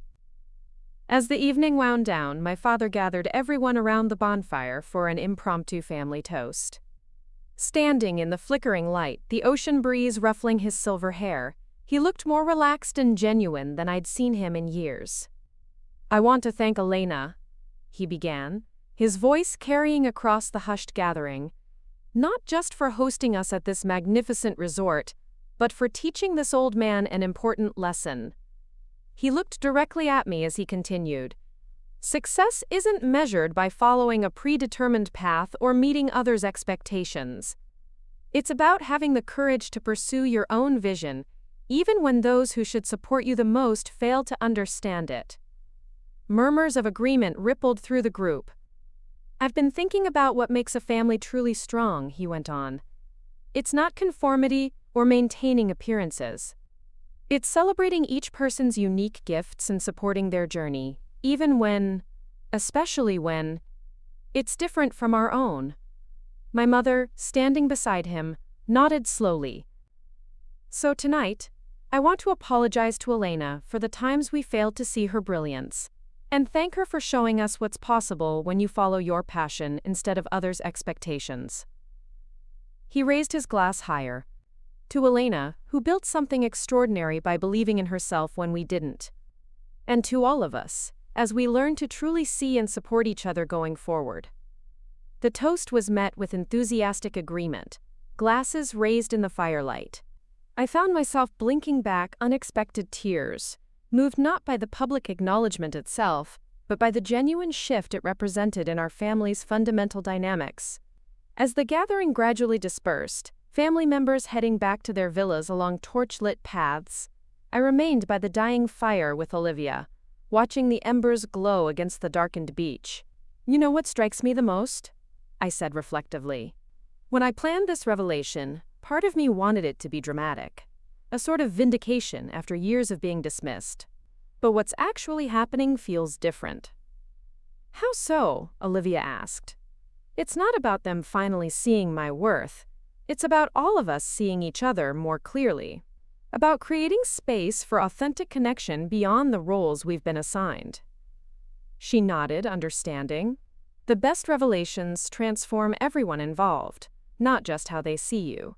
As the evening wound down, my father gathered everyone around the bonfire for an impromptu family toast. Standing in the flickering light, the ocean breeze ruffling his silver hair, he looked more relaxed and genuine than I'd seen him in years. "I want to thank Elena," he began, his voice carrying across the hushed gathering, "not just for hosting us at this magnificent resort, but for teaching this old man an important lesson." He looked directly at me as he continued. "Success isn't measured by following a predetermined path or meeting others' expectations. It's about having the courage to pursue your own vision, even when those who should support you the most fail to understand it." Murmurs of agreement rippled through the group. "I've been thinking about what makes a family truly strong," he went on. "It's not conformity or maintaining appearances. It's celebrating each person's unique gifts and supporting their journey, even when, especially when, it's different from our own." My mother, standing beside him, nodded slowly. "So tonight, I want to apologize to Elena for the times we failed to see her brilliance, and thank her for showing us what's possible when you follow your passion instead of others' expectations." He raised his glass higher. "To Elena, who built something extraordinary by believing in herself when we didn't. And to all of us, as we learn to truly see and support each other going forward." The toast was met with enthusiastic agreement, glasses raised in the firelight. I found myself blinking back unexpected tears, moved not by the public acknowledgement itself, but by the genuine shift it represented in our family's fundamental dynamics. As the gathering gradually dispersed, family members heading back to their villas along torch-lit paths, I remained by the dying fire with Olivia, watching the embers glow against the darkened beach. "You know what strikes me the most?" I said reflectively. "When I planned this revelation, part of me wanted it to be dramatic, a sort of vindication after years of being dismissed. But what's actually happening feels different." "How so?" Olivia asked. "It's not about them finally seeing my worth. It's about all of us seeing each other more clearly. About creating space for authentic connection beyond the roles we've been assigned." She nodded, understanding. "The best revelations transform everyone involved, not just how they see you."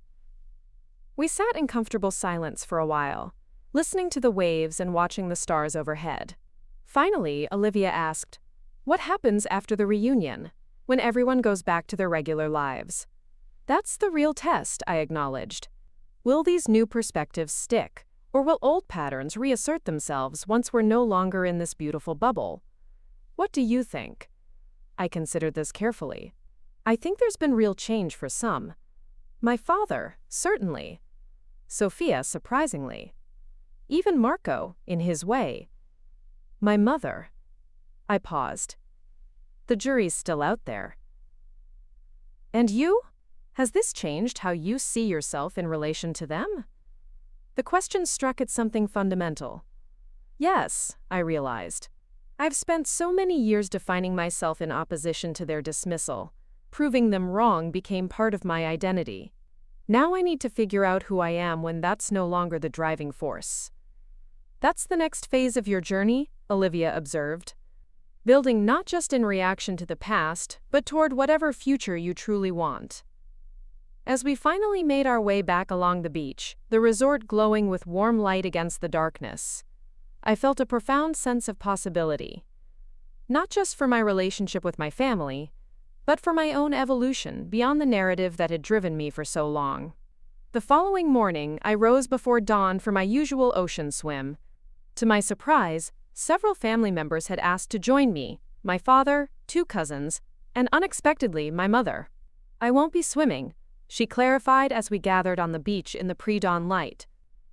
We sat in comfortable silence for a while, listening to the waves and watching the stars overhead. Finally, Olivia asked, "What happens after the reunion, when everyone goes back to their regular lives?" "That's the real test," I acknowledged. "Will these new perspectives stick, or will old patterns reassert themselves once we're no longer in this beautiful bubble? What do you think?" I considered this carefully. "I think there's been real change for some. My father, certainly. Sophia, surprisingly. Even Marco, in his way. My mother." I paused. "The jury's still out there." "And you? Has this changed how you see yourself in relation to them?" The question struck at something fundamental. Yes, I realized. I've spent so many years defining myself in opposition to their dismissal. Proving them wrong became part of my identity. Now I need to figure out who I am when that's no longer the driving force. "That's the next phase of your journey," Olivia observed. "Building not just in reaction to the past, but toward whatever future you truly want." As we finally made our way back along the beach, the resort glowing with warm light against the darkness, I felt a profound sense of possibility. Not just for my relationship with my family, but for my own evolution beyond the narrative that had driven me for so long. The following morning, I rose before dawn for my usual ocean swim. To my surprise, several family members had asked to join me: my father, 2 cousins, and unexpectedly, my mother. "I won't be swimming," she clarified as we gathered on the beach in the pre-dawn light.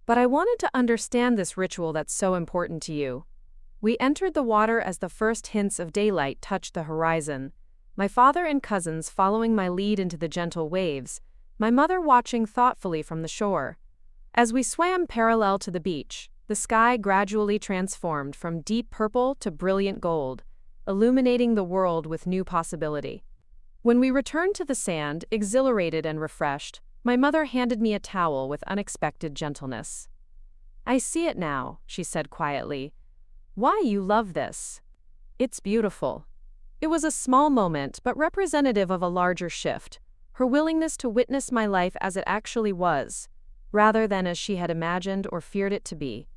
"But I wanted to understand this ritual that's so important to you." We entered the water as the first hints of daylight touched the horizon, my father and cousins following my lead into the gentle waves, my mother watching thoughtfully from the shore. As we swam parallel to the beach, the sky gradually transformed from deep purple to brilliant gold, illuminating the world with new possibility. When we returned to the sand, exhilarated and refreshed, my mother handed me a towel with unexpected gentleness. "I see it now," she said quietly. "Why you love this. It's beautiful." It was a small moment, but representative of a larger shift, her willingness to witness my life as it actually was, rather than as she had imagined or feared it to be.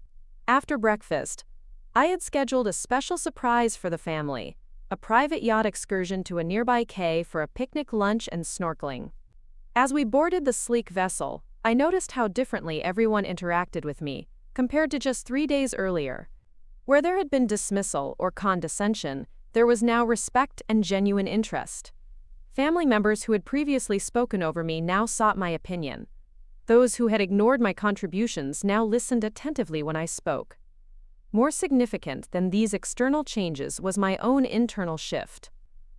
After breakfast, I had scheduled a special surprise for the family, a private yacht excursion to a nearby cay for a picnic lunch and snorkeling. As we boarded the sleek vessel, I noticed how differently everyone interacted with me, compared to just 3 days earlier. Where there had been dismissal or condescension, there was now respect and genuine interest. Family members who had previously spoken over me now sought my opinion. Those who had ignored my contributions now listened attentively when I spoke. More significant than these external changes was my own internal shift.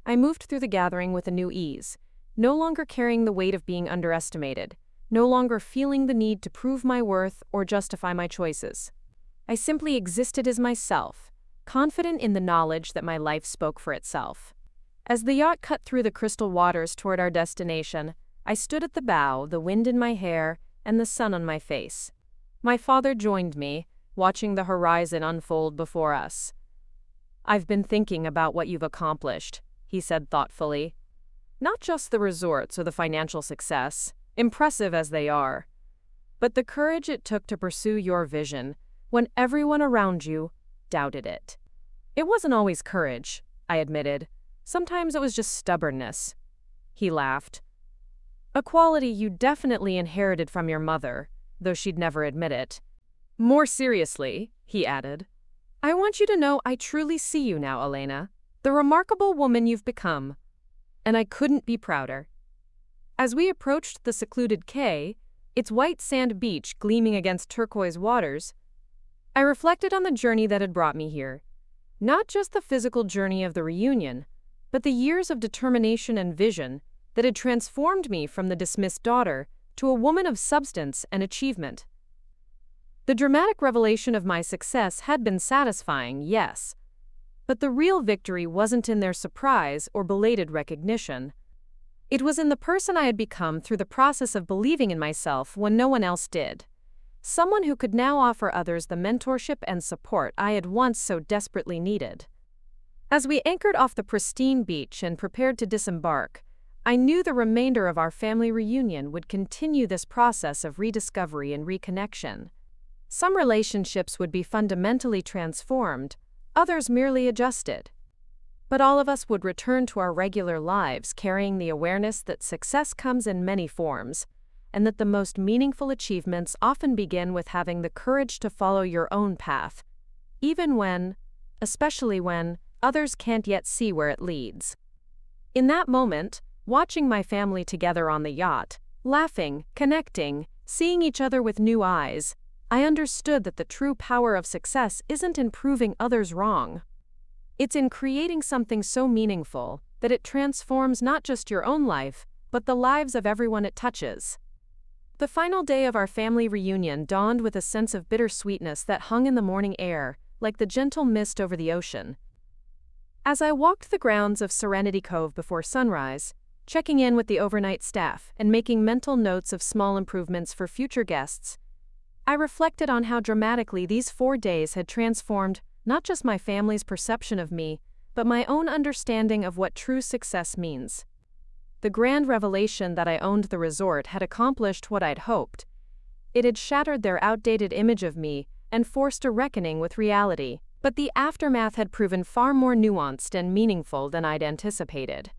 I moved through the gathering with a new ease, no longer carrying the weight of being underestimated, no longer feeling the need to prove my worth or justify my choices. I simply existed as myself, confident in the knowledge that my life spoke for itself. As the yacht cut through the crystal waters toward our destination, I stood at the bow, the wind in my hair and the sun on my face. My father joined me, watching the horizon unfold before us. "I've been thinking about what you've accomplished," he said thoughtfully. "Not just the resorts or the financial success, impressive as they are, but the courage it took to pursue your vision when everyone around you doubted it." "It wasn't always courage," I admitted. "Sometimes it was just stubbornness." He laughed. "A quality you definitely inherited from your mother, though she'd never admit it." "More seriously," he added, "I want you to know I truly see you now, Elena, the remarkable woman you've become. And I couldn't be prouder." As we approached the secluded cay, its white sand beach gleaming against turquoise waters, I reflected on the journey that had brought me here. Not just the physical journey of the reunion, but the years of determination and vision that had transformed me from the dismissed daughter to a woman of substance and achievement. The dramatic revelation of my success had been satisfying, yes, but the real victory wasn't in their surprise or belated recognition. It was in the person I had become through the process of believing in myself when no one else did. Someone who could now offer others the mentorship and support I had once so desperately needed. As we anchored off the pristine beach and prepared to disembark, I knew the remainder of our family reunion would continue this process of rediscovery and reconnection. Some relationships would be fundamentally transformed, others merely adjusted. But all of us would return to our regular lives carrying the awareness that success comes in many forms, and that the most meaningful achievements often begin with having the courage to follow your own path, even when, especially when, others can't yet see where it leads. In that moment, watching my family together on the yacht, laughing, connecting, seeing each other with new eyes, I understood that the true power of success isn't in proving others wrong. It's in creating something so meaningful that it transforms not just your own life, but the lives of everyone it touches. The final day of our family reunion dawned with a sense of bittersweetness that hung in the morning air, like the gentle mist over the ocean. As I walked the grounds of Serenity Cove before sunrise, checking in with the overnight staff and making mental notes of small improvements for future guests, I reflected on how dramatically these 4 days had transformed not just my family's perception of me, but my own understanding of what true success means. The grand revelation that I owned the resort had accomplished what I'd hoped. It had shattered their outdated image of me and forced a reckoning with reality. But the aftermath had proven far more nuanced and meaningful than I'd anticipated.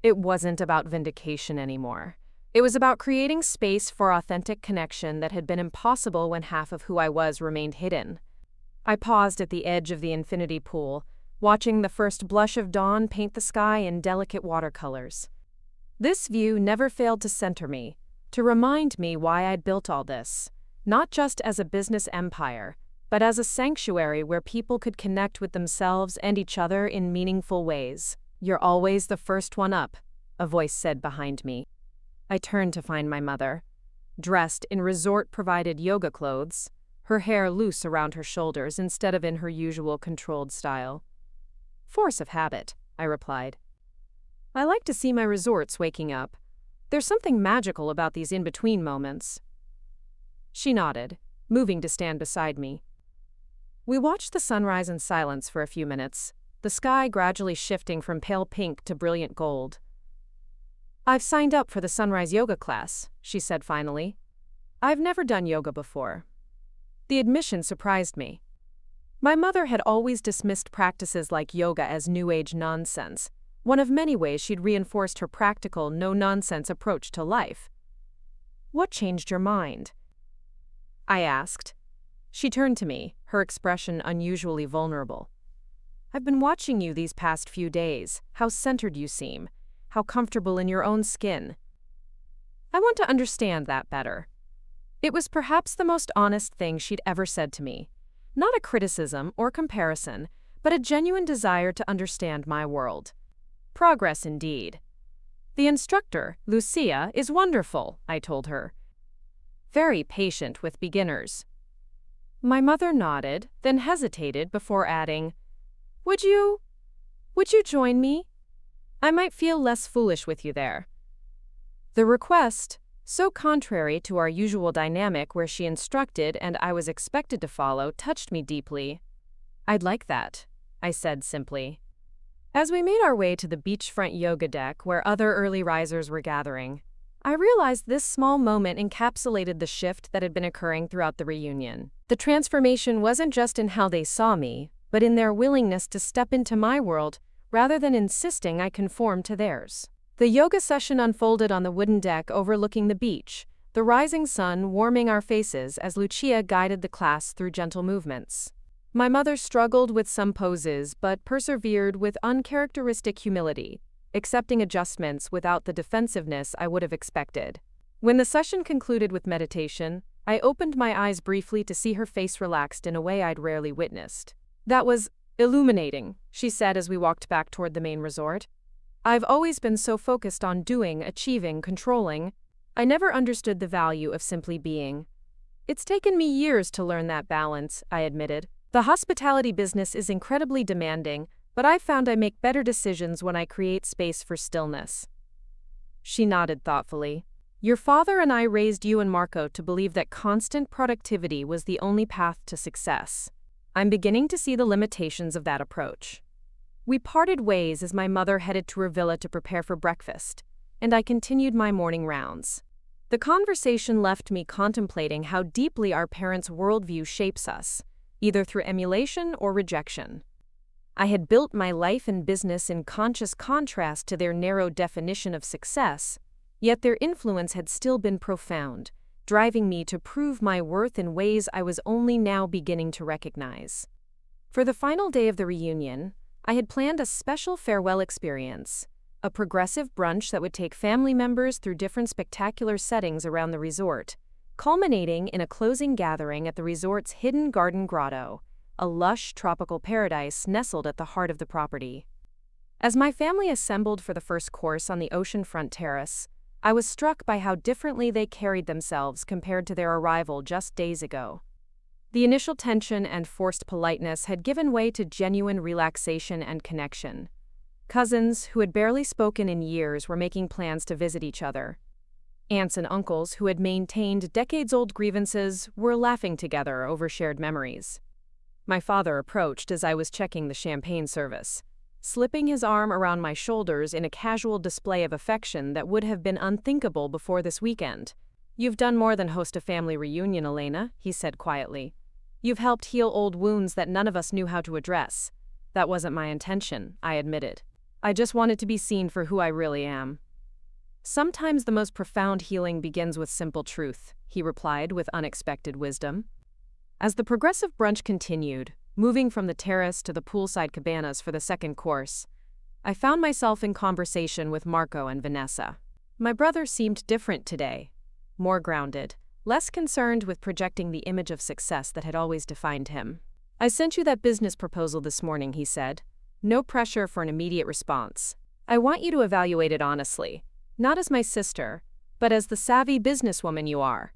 It wasn't about vindication anymore. It was about creating space for authentic connection that had been impossible when half of who I was remained hidden. I paused at the edge of the infinity pool, watching the first blush of dawn paint the sky in delicate watercolors. This view never failed to center me, to remind me why I'd built all this, not just as a business empire, but as a sanctuary where people could connect with themselves and each other in meaningful ways. "You're always the first one up," a voice said behind me. I turned to find my mother, dressed in resort-provided yoga clothes, her hair loose around her shoulders instead of in her usual controlled style. "Force of habit," I replied. "I like to see my resorts waking up. There's something magical about these in-between moments." She nodded, moving to stand beside me. We watched the sunrise in silence for a few minutes, the sky gradually shifting from pale pink to brilliant gold. "I've signed up for the sunrise yoga class," she said finally. "I've never done yoga before." The admission surprised me. My mother had always dismissed practices like yoga as New Age nonsense, one of many ways she'd reinforced her practical, no-nonsense approach to life. "What changed your mind?" I asked. She turned to me, her expression unusually vulnerable. "I've been watching you these past few days, how centered you seem, how comfortable in your own skin. I want to understand that better." It was perhaps the most honest thing she'd ever said to me. Not a criticism or comparison, but a genuine desire to understand my world. Progress indeed. "The instructor, Lucia, is wonderful," I told her. "Very patient with beginners." My mother nodded, then hesitated before adding, Would you join me? I might feel less foolish with you there." The request, so contrary to our usual dynamic where she instructed and I was expected to follow, touched me deeply. "I'd like that," I said simply. As we made our way to the beachfront yoga deck where other early risers were gathering, I realized this small moment encapsulated the shift that had been occurring throughout the reunion. The transformation wasn't just in how they saw me, but in their willingness to step into my world rather than insisting I conform to theirs. The yoga session unfolded on the wooden deck overlooking the beach, the rising sun warming our faces as Lucia guided the class through gentle movements. My mother struggled with some poses but persevered with uncharacteristic humility, accepting adjustments without the defensiveness I would have expected. When the session concluded with meditation, I opened my eyes briefly to see her face relaxed in a way I'd rarely witnessed. "That was illuminating," she said as we walked back toward the main resort. "I've always been so focused on doing, achieving, controlling. I never understood the value of simply being. It's taken me years to learn that balance," I admitted. "The hospitality business is incredibly demanding, but I've found I make better decisions when I create space for stillness." She nodded thoughtfully. "Your father and I raised you and Marco to believe that constant productivity was the only path to success. I'm beginning to see the limitations of that approach." We parted ways as my mother headed to her villa to prepare for breakfast, and I continued my morning rounds. The conversation left me contemplating how deeply our parents' worldview shapes us, either through emulation or rejection. I had built my life and business in conscious contrast to their narrow definition of success, yet their influence had still been profound, driving me to prove my worth in ways I was only now beginning to recognize. For the final day of the reunion, I had planned a special farewell experience, a progressive brunch that would take family members through different spectacular settings around the resort, culminating in a closing gathering at the resort's hidden garden grotto, a lush tropical paradise nestled at the heart of the property. As my family assembled for the first course on the oceanfront terrace, I was struck by how differently they carried themselves compared to their arrival just days ago. The initial tension and forced politeness had given way to genuine relaxation and connection. Cousins who had barely spoken in years were making plans to visit each other. Aunts and uncles who had maintained decades-old grievances were laughing together over shared memories. My father approached as I was checking the champagne service, slipping his arm around my shoulders in a casual display of affection that would have been unthinkable before this weekend. "You've done more than host a family reunion, Elena," he said quietly. You've helped heal old wounds that none of us knew how to address. That wasn't my intention, I admitted. I just wanted to be seen for who I really am. Sometimes the most profound healing begins with simple truth, he replied with unexpected wisdom. As the progressive brunch continued, moving from the terrace to the poolside cabanas for the second course, I found myself in conversation with Marco and Vanessa. My brother seemed different today, more grounded, less concerned with projecting the image of success that had always defined him. I sent you that business proposal this morning, he said. No pressure for an immediate response. I want you to evaluate it honestly, not as my sister, but as the savvy businesswoman you are.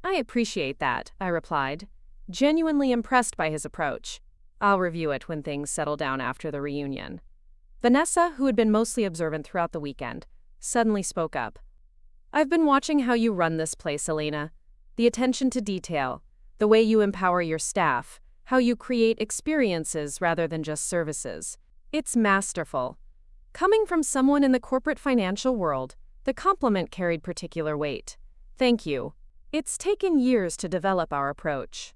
I appreciate that, I replied, genuinely impressed by his approach. I'll review it when things settle down after the reunion. Vanessa, who had been mostly observant throughout the weekend, suddenly spoke up. I've been watching how you run this place, Elena. The attention to detail, the way you empower your staff, how you create experiences rather than just services. It's masterful. Coming from someone in the corporate financial world, the compliment carried particular weight. Thank you. It's taken years to develop our approach.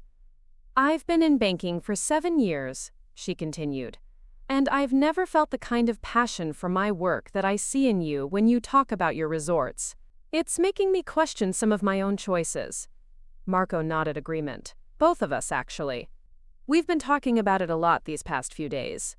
I've been in banking for 7 years, she continued, and I've never felt the kind of passion for my work that I see in you when you talk about your resorts. It's making me question some of my own choices. Marco nodded agreement. Both of us, actually. We've been talking about it a lot these past few days.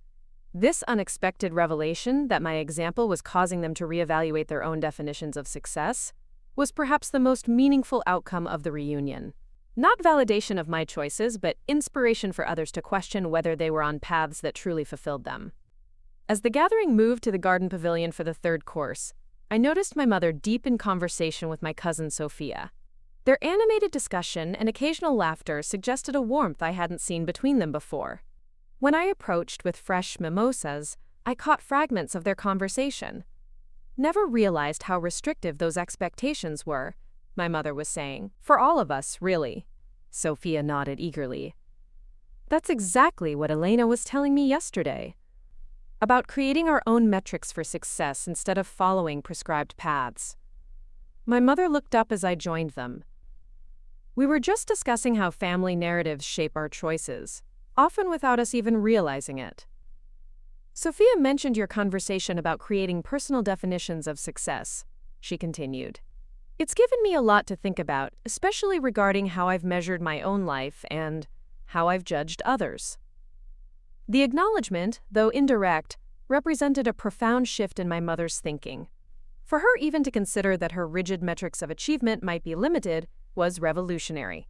This unexpected revelation that my example was causing them to reevaluate their own definitions of success was perhaps the most meaningful outcome of the reunion. Not validation of my choices, but inspiration for others to question whether they were on paths that truly fulfilled them. As the gathering moved to the garden pavilion for the third course, I noticed my mother deep in conversation with my cousin Sophia. Their animated discussion and occasional laughter suggested a warmth I hadn't seen between them before. When I approached with fresh mimosas, I caught fragments of their conversation. Never realized how restrictive those expectations were, my mother was saying. For all of us, really. Sophia nodded eagerly. That's exactly what Elena was telling me yesterday. About creating our own metrics for success instead of following prescribed paths. My mother looked up as I joined them. We were just discussing how family narratives shape our choices, often without us even realizing it. Sophia mentioned your conversation about creating personal definitions of success, she continued. It's given me a lot to think about, especially regarding how I've measured my own life and how I've judged others. The acknowledgement, though indirect, represented a profound shift in my mother's thinking. For her even to consider that her rigid metrics of achievement might be limited was revolutionary.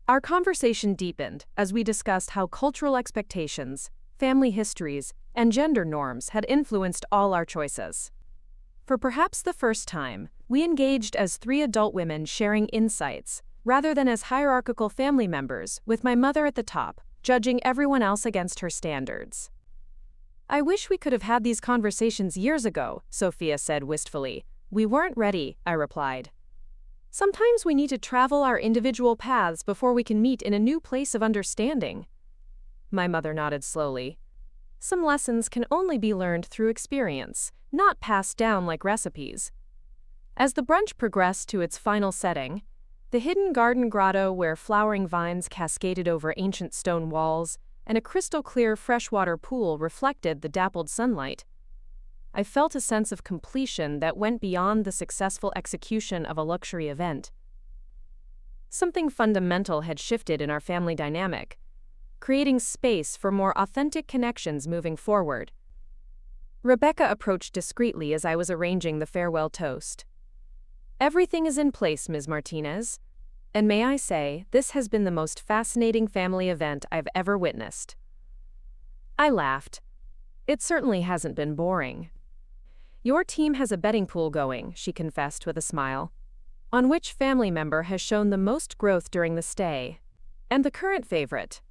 Our conversation deepened as we discussed how cultural expectations, family histories, and gender norms had influenced all our choices. For perhaps the first time, we engaged as 3 adult women sharing insights, rather than as hierarchical family members, with my mother at the top, judging everyone else against her standards. I wish we could have had these conversations years ago, Sophia said wistfully. We weren't ready, I replied. Sometimes we need to travel our individual paths before we can meet in a new place of understanding. My mother nodded slowly. Some lessons can only be learned through experience, not passed down like recipes. As the brunch progressed to its final setting, the hidden garden grotto where flowering vines cascaded over ancient stone walls and a crystal-clear freshwater pool reflected the dappled sunlight, I felt a sense of completion that went beyond the successful execution of a luxury event. Something fundamental had shifted in our family dynamic, creating space for more authentic connections moving forward. Rebecca approached discreetly as I was arranging the farewell toast. Everything is in place, Ms. Martinez. And may I say, this has been the most fascinating family event I've ever witnessed. I laughed. It certainly hasn't been boring. Your team has a betting pool going, she confessed with a smile. On which family member has shown the most growth during the stay? And the current favorite?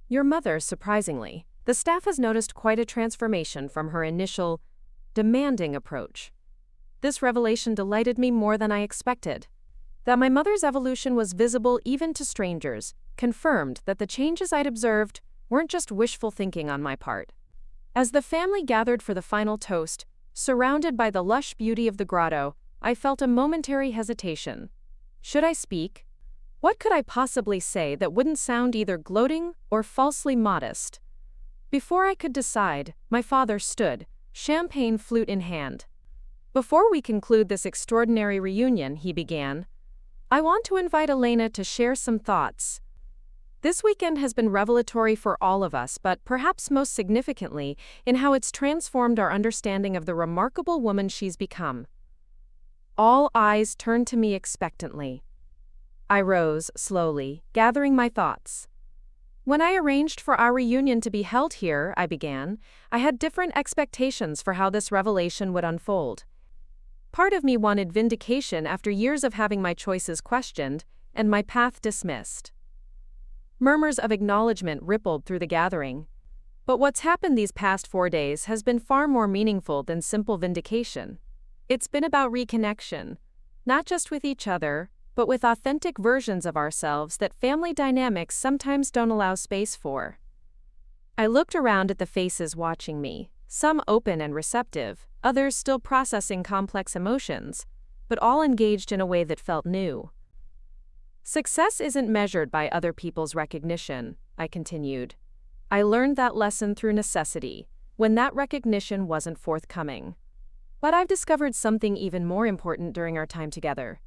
Your mother, surprisingly. The staff has noticed quite a transformation from her initial, demanding approach. This revelation delighted me more than I expected. That my mother's evolution was visible even to strangers confirmed that the changes I'd observed weren't just wishful thinking on my part. As the family gathered for the final toast, surrounded by the lush beauty of the grotto, I felt a momentary hesitation. Should I speak? What could I possibly say that wouldn't sound either gloating or falsely modest? Before I could decide, my father stood, champagne flute in hand. Before we conclude this extraordinary reunion, he began, I want to invite Elena to share some thoughts. This weekend has been revelatory for all of us, but perhaps most significantly in how it's transformed our understanding of the remarkable woman she's become. All eyes turned to me expectantly. I rose slowly, gathering my thoughts. When I arranged for our reunion to be held here, I began, I had different expectations for how this revelation would unfold. Part of me wanted vindication after years of having my choices questioned and my path dismissed. Murmurs of acknowledgement rippled through the gathering. But what's happened these past 4 days has been far more meaningful than simple vindication. It's been about reconnection, not just with each other, but with authentic versions of ourselves that family dynamics sometimes don't allow space for. I looked around at the faces watching me, some open and receptive, others still processing complex emotions, but all engaged in a way that felt new. Success isn't measured by other people's recognition, I continued. I learned that lesson through necessity, when that recognition wasn't forthcoming. But I've discovered something even more important during our time together.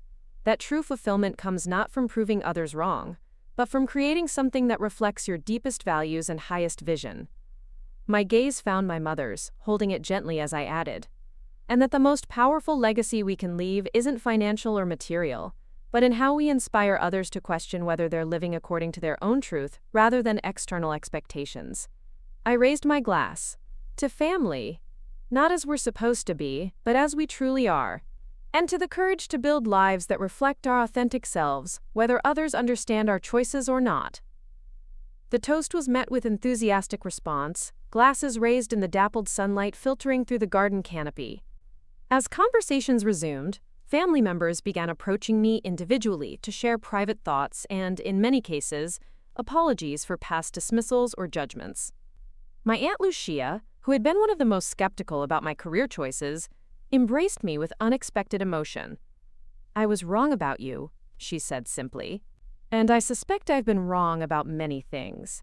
That true fulfillment comes not from proving others wrong, but from creating something that reflects your deepest values and highest vision. My gaze found my mother's, holding it gently as I added, and that the most powerful legacy we can leave isn't financial or material, but in how we inspire others to question whether they're living according to their own truth rather than external expectations. I raised my glass. To family, not as we're supposed to be, but as we truly are. And to the courage to build lives that reflect our authentic selves, whether others understand our choices or not. The toast was met with enthusiastic response, glasses raised in the dappled sunlight filtering through the garden canopy. As conversations resumed, family members began approaching me individually to share private thoughts and, in many cases, apologies for past dismissals or judgments. My Aunt Lucia, who had been one of the most skeptical about my career choices, embraced me with unexpected emotion. I was wrong about you, she said simply. And I suspect I've been wrong about many things.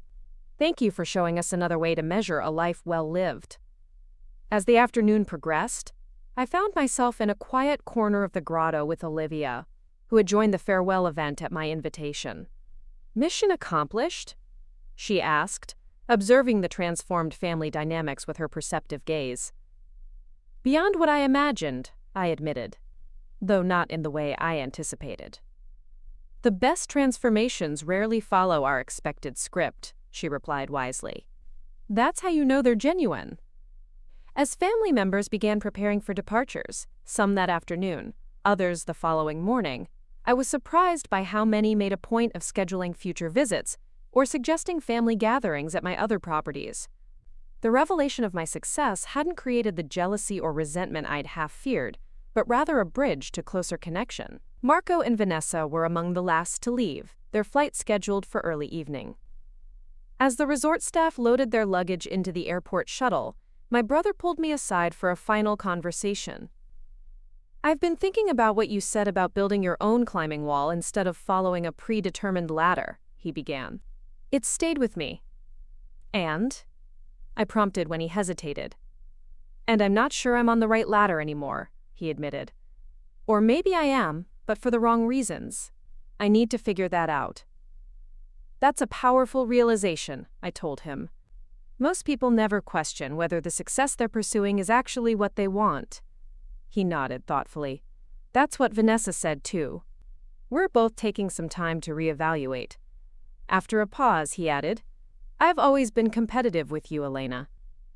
Thank you for showing us another way to measure a life well lived. As the afternoon progressed, I found myself in a quiet corner of the grotto with Olivia, who had joined the farewell event at my invitation. Mission accomplished? She asked, observing the transformed family dynamics with her perceptive gaze. Beyond what I imagined, I admitted, though not in the way I anticipated. The best transformations rarely follow our expected script, she replied wisely. That's how you know they're genuine. As family members began preparing for departures, some that afternoon, others the following morning, I was surprised by how many made a point of scheduling future visits or suggesting family gatherings at my other properties. The revelation of my success hadn't created the jealousy or resentment I'd half feared, but rather a bridge to closer connection. Marco and Vanessa were among the last to leave, their flight scheduled for early evening. As the resort staff loaded their luggage into the airport shuttle, my brother pulled me aside for a final conversation. I've been thinking about what you said about building your own climbing wall instead of following a predetermined ladder, he began. It stayed with me. And? I prompted when he hesitated. And I'm not sure I'm on the right ladder anymore, he admitted. Or maybe I am, but for the wrong reasons. I need to figure that out. That's a powerful realization, I told him. Most people never question whether the success they're pursuing is actually what they want. He nodded thoughtfully. That's what Vanessa said too. We're both taking some time to reevaluate. After a pause, he added, I've always been competitive with you, Elena.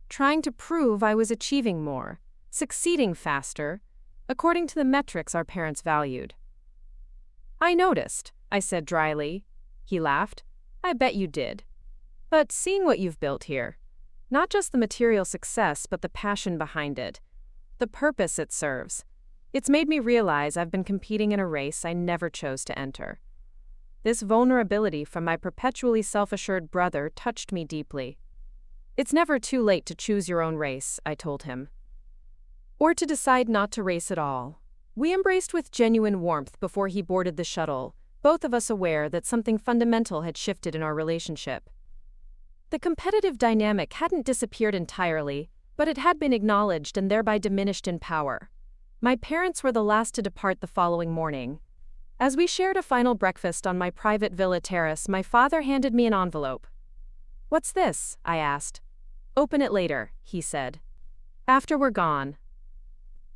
Trying to prove I was achieving more, succeeding faster, according to the metrics our parents valued. I noticed, I said dryly. He laughed. I bet you did. But seeing what you've built here, not just the material success, but the passion behind it, the purpose it serves, it's made me realize I've been competing in a race I never chose to enter. This vulnerability from my perpetually self-assured brother touched me deeply. It's never too late to choose your own race, I told him. Or to decide not to race at all. We embraced with genuine warmth before he boarded the shuttle, both of us aware that something fundamental had shifted in our relationship. The competitive dynamic hadn't disappeared entirely, but it had been acknowledged and thereby diminished in power. My parents were the last to depart the following morning. As we shared a final breakfast on my private villa terrace, my father handed me an envelope. "What's this?" I asked. "Open it later," he said. "After we're gone."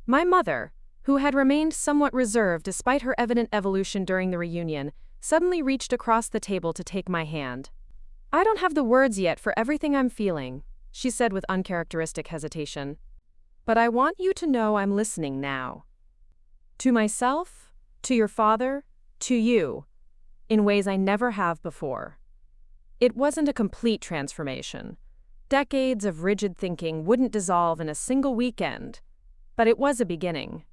My mother, who had remained somewhat reserved despite her evident evolution during the reunion, suddenly reached across the table to take my hand. "I don't have the words yet for everything I'm feeling," she said with uncharacteristic hesitation. "But I want you to know I'm listening now. To myself, to your father, to you, in ways I never have before." It wasn't a complete transformation. Decades of rigid thinking wouldn't dissolve in a single weekend, but it was a beginning.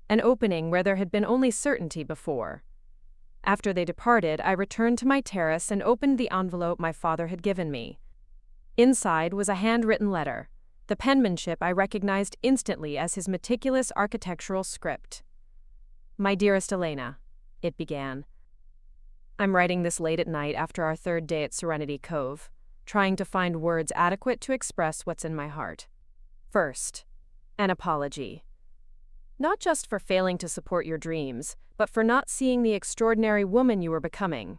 An opening where there had been only certainty before. After they departed, I returned to my terrace and opened the envelope my father had given me. Inside was a handwritten letter, the penmanship I recognized instantly as his meticulous architectural script. "My dearest Elena," it began. "I'm writing this late at night after our third day at Serenity Cove, trying to find words adequate to express what's in my heart. First, an apology. Not just for failing to support your dreams, but for not seeing the extraordinary woman you were becoming.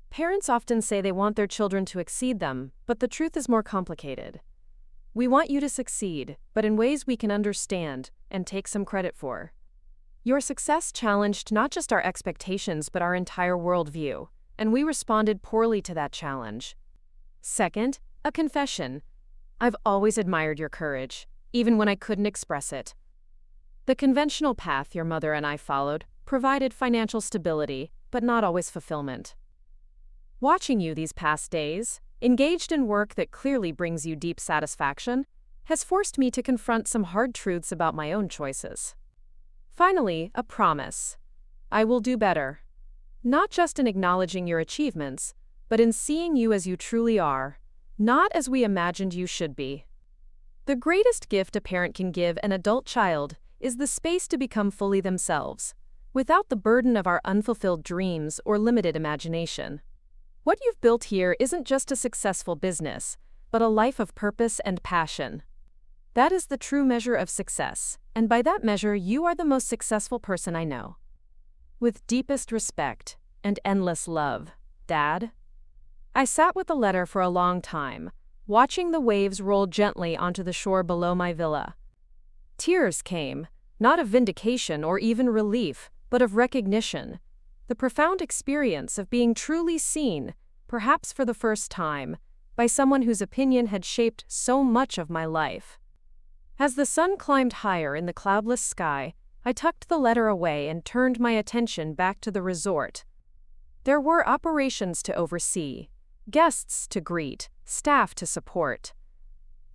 Parents often say they want their children to exceed them, but the truth is more complicated. We want you to succeed, but in ways we can understand and take some credit for. Your success challenged not just our expectations but our entire worldview, and we responded poorly to that challenge. Second, a confession. I've always admired your courage, even when I couldn't express it. The conventional path your mother and I followed provided financial stability, but not always fulfillment. Watching you these past days, engaged in work that clearly brings you deep satisfaction, has forced me to confront some hard truths about my own choices. Finally, a promise. I will do better. Not just in acknowledging your achievements, but in seeing you as you truly are, not as we imagined you should be. The greatest gift a parent can give an adult child is the space to become fully themselves, without the burden of our unfulfilled dreams or limited imagination. What you've built here isn't just a successful business, but a life of purpose and passion. That is the true measure of success, and by that measure, you are the most successful person I know. With deepest respect and endless love, Dad." I sat with the letter for a long time, watching the waves roll gently onto the shore below my villa. Tears came, not of vindication or even relief, but of recognition, the profound experience of being truly seen, perhaps for the first time, by someone whose opinion had shaped so much of my life. As the sun climbed higher in the cloudless sky, I tucked the letter away and turned my attention back to the resort. There were operations to oversee, guests to greet, staff to support.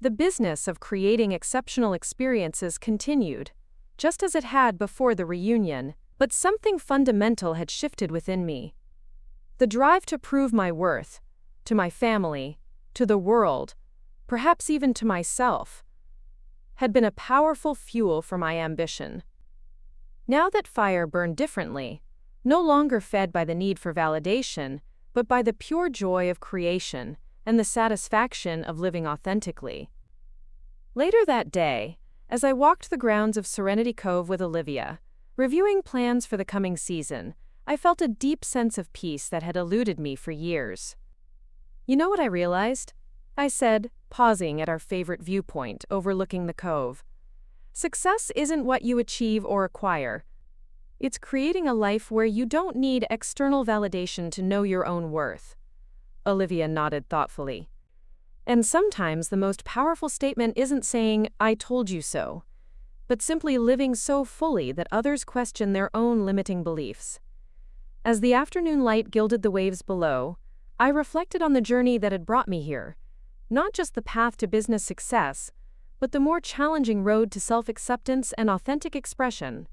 The business of creating exceptional experiences continued, just as it had before the reunion, but something fundamental had shifted within me. The drive to prove my worth, to my family, to the world, perhaps even to myself, had been a powerful fuel for my ambition. Now that fire burned differently, no longer fed by the need for validation, but by the pure joy of creation and the satisfaction of living authentically. Later that day, as I walked the grounds of Serenity Cove with Olivia, reviewing plans for the coming season, I felt a deep sense of peace that had eluded me for years. "You know what I realized?" I said, pausing at our favorite viewpoint overlooking the cove. "Success isn't what you achieve or acquire. It's creating a life where you don't need external validation to know your own worth." Olivia nodded thoughtfully. "And sometimes the most powerful statement isn't saying, 'I told you so,' but simply living so fully that others question their own limiting beliefs." As the afternoon light gilded the waves below, I reflected on the journey that had brought me here, not just the path to business success, but the more challenging road to self-acceptance and authentic expression.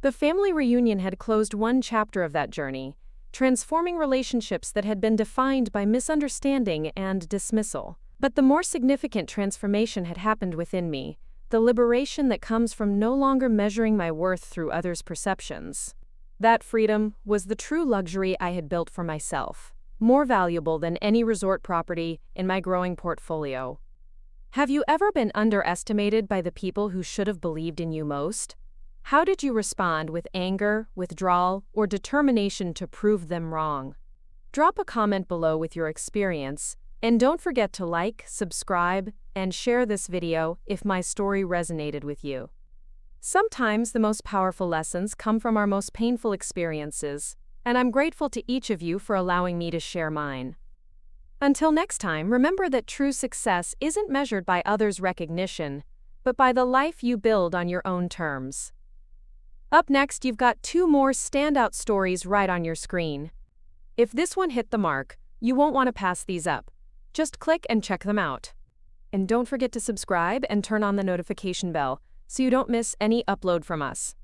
The family reunion had closed one chapter of that journey, transforming relationships that had been defined by misunderstanding and dismissal. But the more significant transformation had happened within me, the liberation that comes from no longer measuring my worth through others' perceptions. That freedom was the true luxury I had built for myself, more valuable than any resort property in my growing portfolio. Have you ever been underestimated by the people who should have believed in you most? How did you respond, with anger, withdrawal, or determination to prove them wrong? Drop a comment below with your experience, and don't forget to like, subscribe, and share this video if my story resonated with you. Sometimes the most powerful lessons come from our most painful experiences, and I'm grateful to each of you for allowing me to share mine. Until next time, remember that true success isn't measured by others' recognition, but by the life you build on your own terms. Up next, you've got 2 more standout stories right on your screen. If this one hit the mark, you won't want to pass these up. Just click and check them out. And don't forget to subscribe and turn on the notification bell so you don't miss any upload from us.